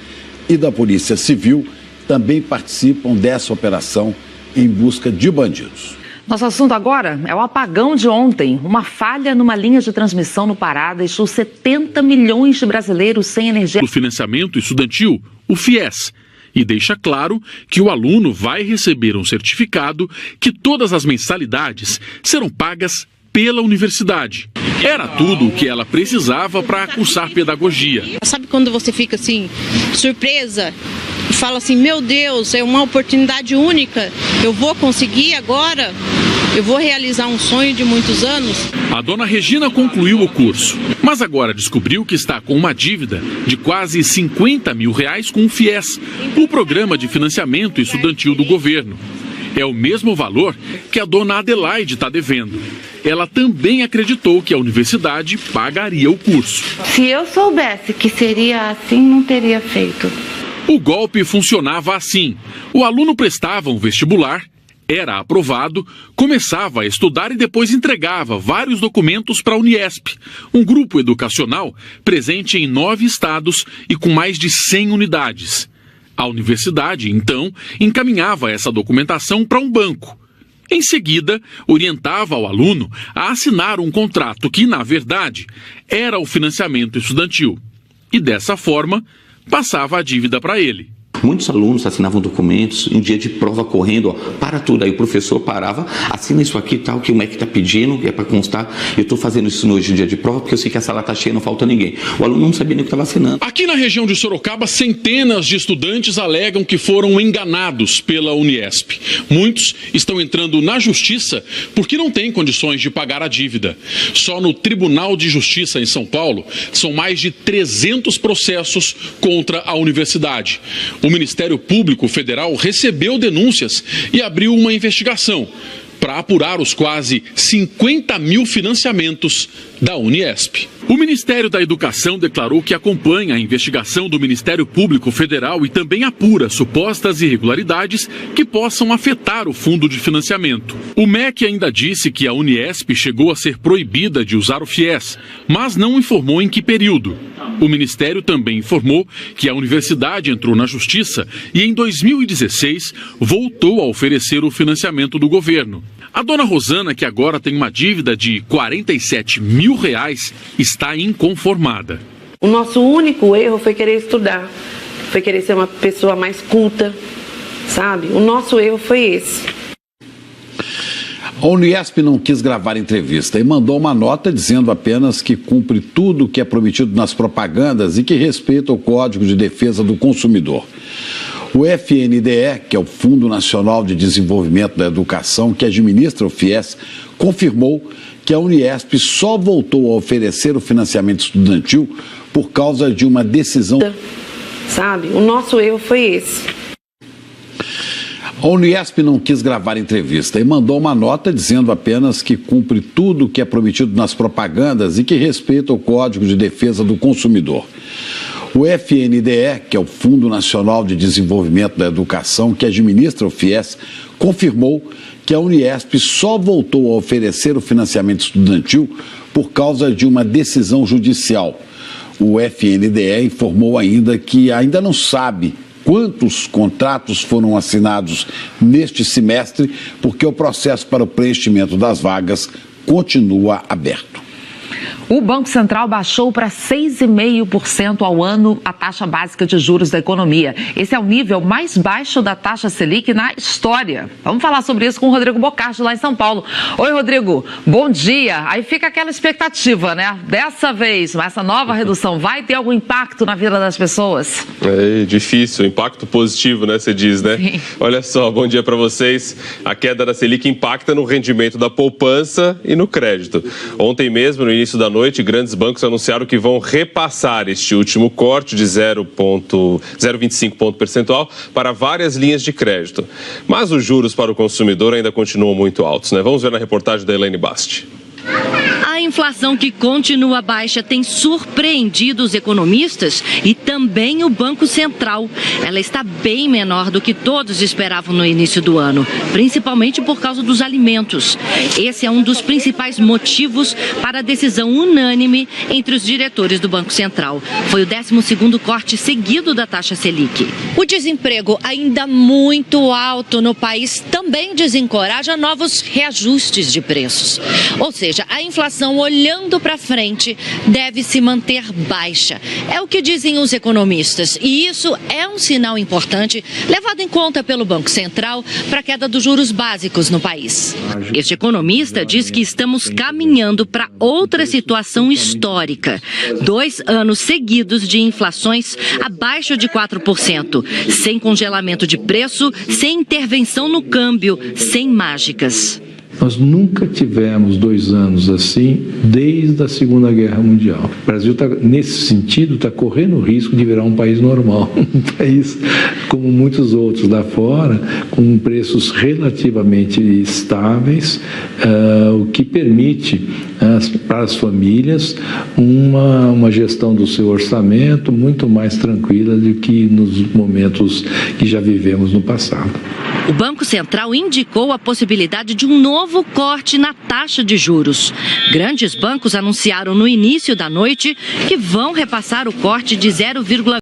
e da Polícia Civil também participam dessa operação em busca de bandidos. Nosso assunto agora é o apagão de ontem. Uma falha numa linha de transmissão no Pará deixou 70 milhões de brasileiros sem energia. O financiamento estudantil, o FIES, e deixa claro que o aluno vai receber um certificado que todas as mensalidades serão pagas pela universidade. Era tudo o que ela precisava para cursar pedagogia. Sabe quando você fica assim, surpresa? E fala assim, meu Deus, é uma oportunidade única, eu vou conseguir agora, eu vou realizar um sonho de muitos anos. A dona Regina concluiu o curso, mas agora descobriu que está com uma dívida de quase 50 mil reais com o FIES, o programa de financiamento estudantil do governo. É o mesmo valor que a dona Adelaide está devendo. Ela também acreditou que a universidade pagaria o curso. Se eu soubesse que seria assim, não teria feito. O golpe funcionava assim: o aluno prestava um vestibular, era aprovado, começava a estudar e depois entregava vários documentos para a Uniesp, um grupo educacional presente em 9 estados e com mais de 100 unidades. A universidade, então, encaminhava essa documentação para um banco. Em seguida, orientava o aluno a assinar um contrato que, na verdade, era o financiamento estudantil. E dessa forma, passava a dívida para ele. Muitos alunos assinavam documentos em dia de prova correndo, para tudo. Aí o professor parava, assina isso aqui tal, que o MEC está pedindo, que é para constar. Eu estou fazendo isso hoje em dia de prova, porque eu sei que a sala está cheia, não falta ninguém. O aluno não sabia nem o que estava assinando. Aqui na região de Sorocaba, centenas de estudantes alegam que foram enganados pela Uniesp. Muitos estão entrando na justiça porque não têm condições de pagar a dívida. Só no Tribunal de Justiça em São Paulo, são mais de 300 processos contra a universidade. O Ministério Público Federal recebeu denúncias e abriu uma investigação para apurar os quase 50 mil financiamentos da Uniesp. O Ministério da Educação declarou que acompanha a investigação do Ministério Público Federal e também apura supostas irregularidades que possam afetar o fundo de financiamento. O MEC ainda disse que a Uniesp chegou a ser proibida de usar o FIES, mas não informou em que período. O Ministério também informou que a universidade entrou na Justiça e, em 2016, voltou a oferecer o financiamento do governo. A dona Rosana, que agora tem uma dívida de R$47 mil, está inconformada. O nosso único erro foi querer estudar, foi querer ser uma pessoa mais culta, sabe? O nosso erro foi esse. A Uniesp não quis gravar entrevista e mandou uma nota dizendo apenas que cumpre tudo o que é prometido nas propagandas e que respeita o Código de Defesa do Consumidor. O FNDE, que é o Fundo Nacional de Desenvolvimento da Educação, que administra o FIES, confirmou que a Uniesp só voltou a oferecer o financiamento estudantil por causa de uma decisão... Sabe, o nosso erro foi esse. A Uniesp não quis gravar entrevista e mandou uma nota dizendo apenas que cumpre tudo o que é prometido nas propagandas e que respeita o Código de Defesa do Consumidor. O FNDE, que é o Fundo Nacional de Desenvolvimento da Educação, que administra o FIES, confirmou que a Uniesp só voltou a oferecer o financiamento estudantil por causa de uma decisão judicial. O FNDE informou ainda que ainda não sabe quantos contratos foram assinados neste semestre, porque o processo para o preenchimento das vagas continua aberto. O Banco Central baixou para 6,5% ao ano a taxa básica de juros da economia. Esse é o nível mais baixo da taxa Selic na história. Vamos falar sobre isso com o Rodrigo Bocardi, lá em São Paulo. Oi, Rodrigo, bom dia. Aí fica aquela expectativa, né? Dessa vez, essa nova redução vai ter algum impacto na vida das pessoas? É difícil, impacto positivo, né? Você diz, né? Sim. Olha só, bom dia para vocês. A queda da Selic impacta no rendimento da poupança e no crédito. Ontem mesmo, no início da noite, grandes bancos anunciaram que vão repassar este último corte de 0,25 ponto percentual para várias linhas de crédito. Mas os juros para o consumidor ainda continuam muito altos, né? Vamos ver na reportagem da Elaine Basti. A inflação que continua baixa tem surpreendido os economistas e também o Banco Central. Ela está bem menor do que todos esperavam no início do ano, principalmente por causa dos alimentos. Esse é um dos principais motivos para a decisão unânime entre os diretores do Banco Central. Foi o 12º corte seguido da taxa Selic. O desemprego ainda muito alto no país também desencoraja novos reajustes de preços. Ou seja, a inflação olhando para frente deve se manter baixa. É o que dizem os economistas e isso é um sinal importante levado em conta pelo Banco Central para a queda dos juros básicos no país. Este economista diz que estamos caminhando para outra situação histórica. 2 anos seguidos de inflações abaixo de 4%, sem congelamento de preço, sem intervenção no câmbio, sem mágicas. Nós nunca tivemos 2 anos assim desde a Segunda Guerra Mundial. O Brasil, nesse sentido, está correndo o risco de virar um país normal, um país como muitos outros lá fora, com preços relativamente estáveis, o que permite para as famílias uma gestão do seu orçamento muito mais tranquila do que nos momentos que já vivemos no passado. O Banco Central indicou a possibilidade de um novo corte na taxa de juros. Grandes bancos anunciaram no início da noite que vão repassar o corte de 0,25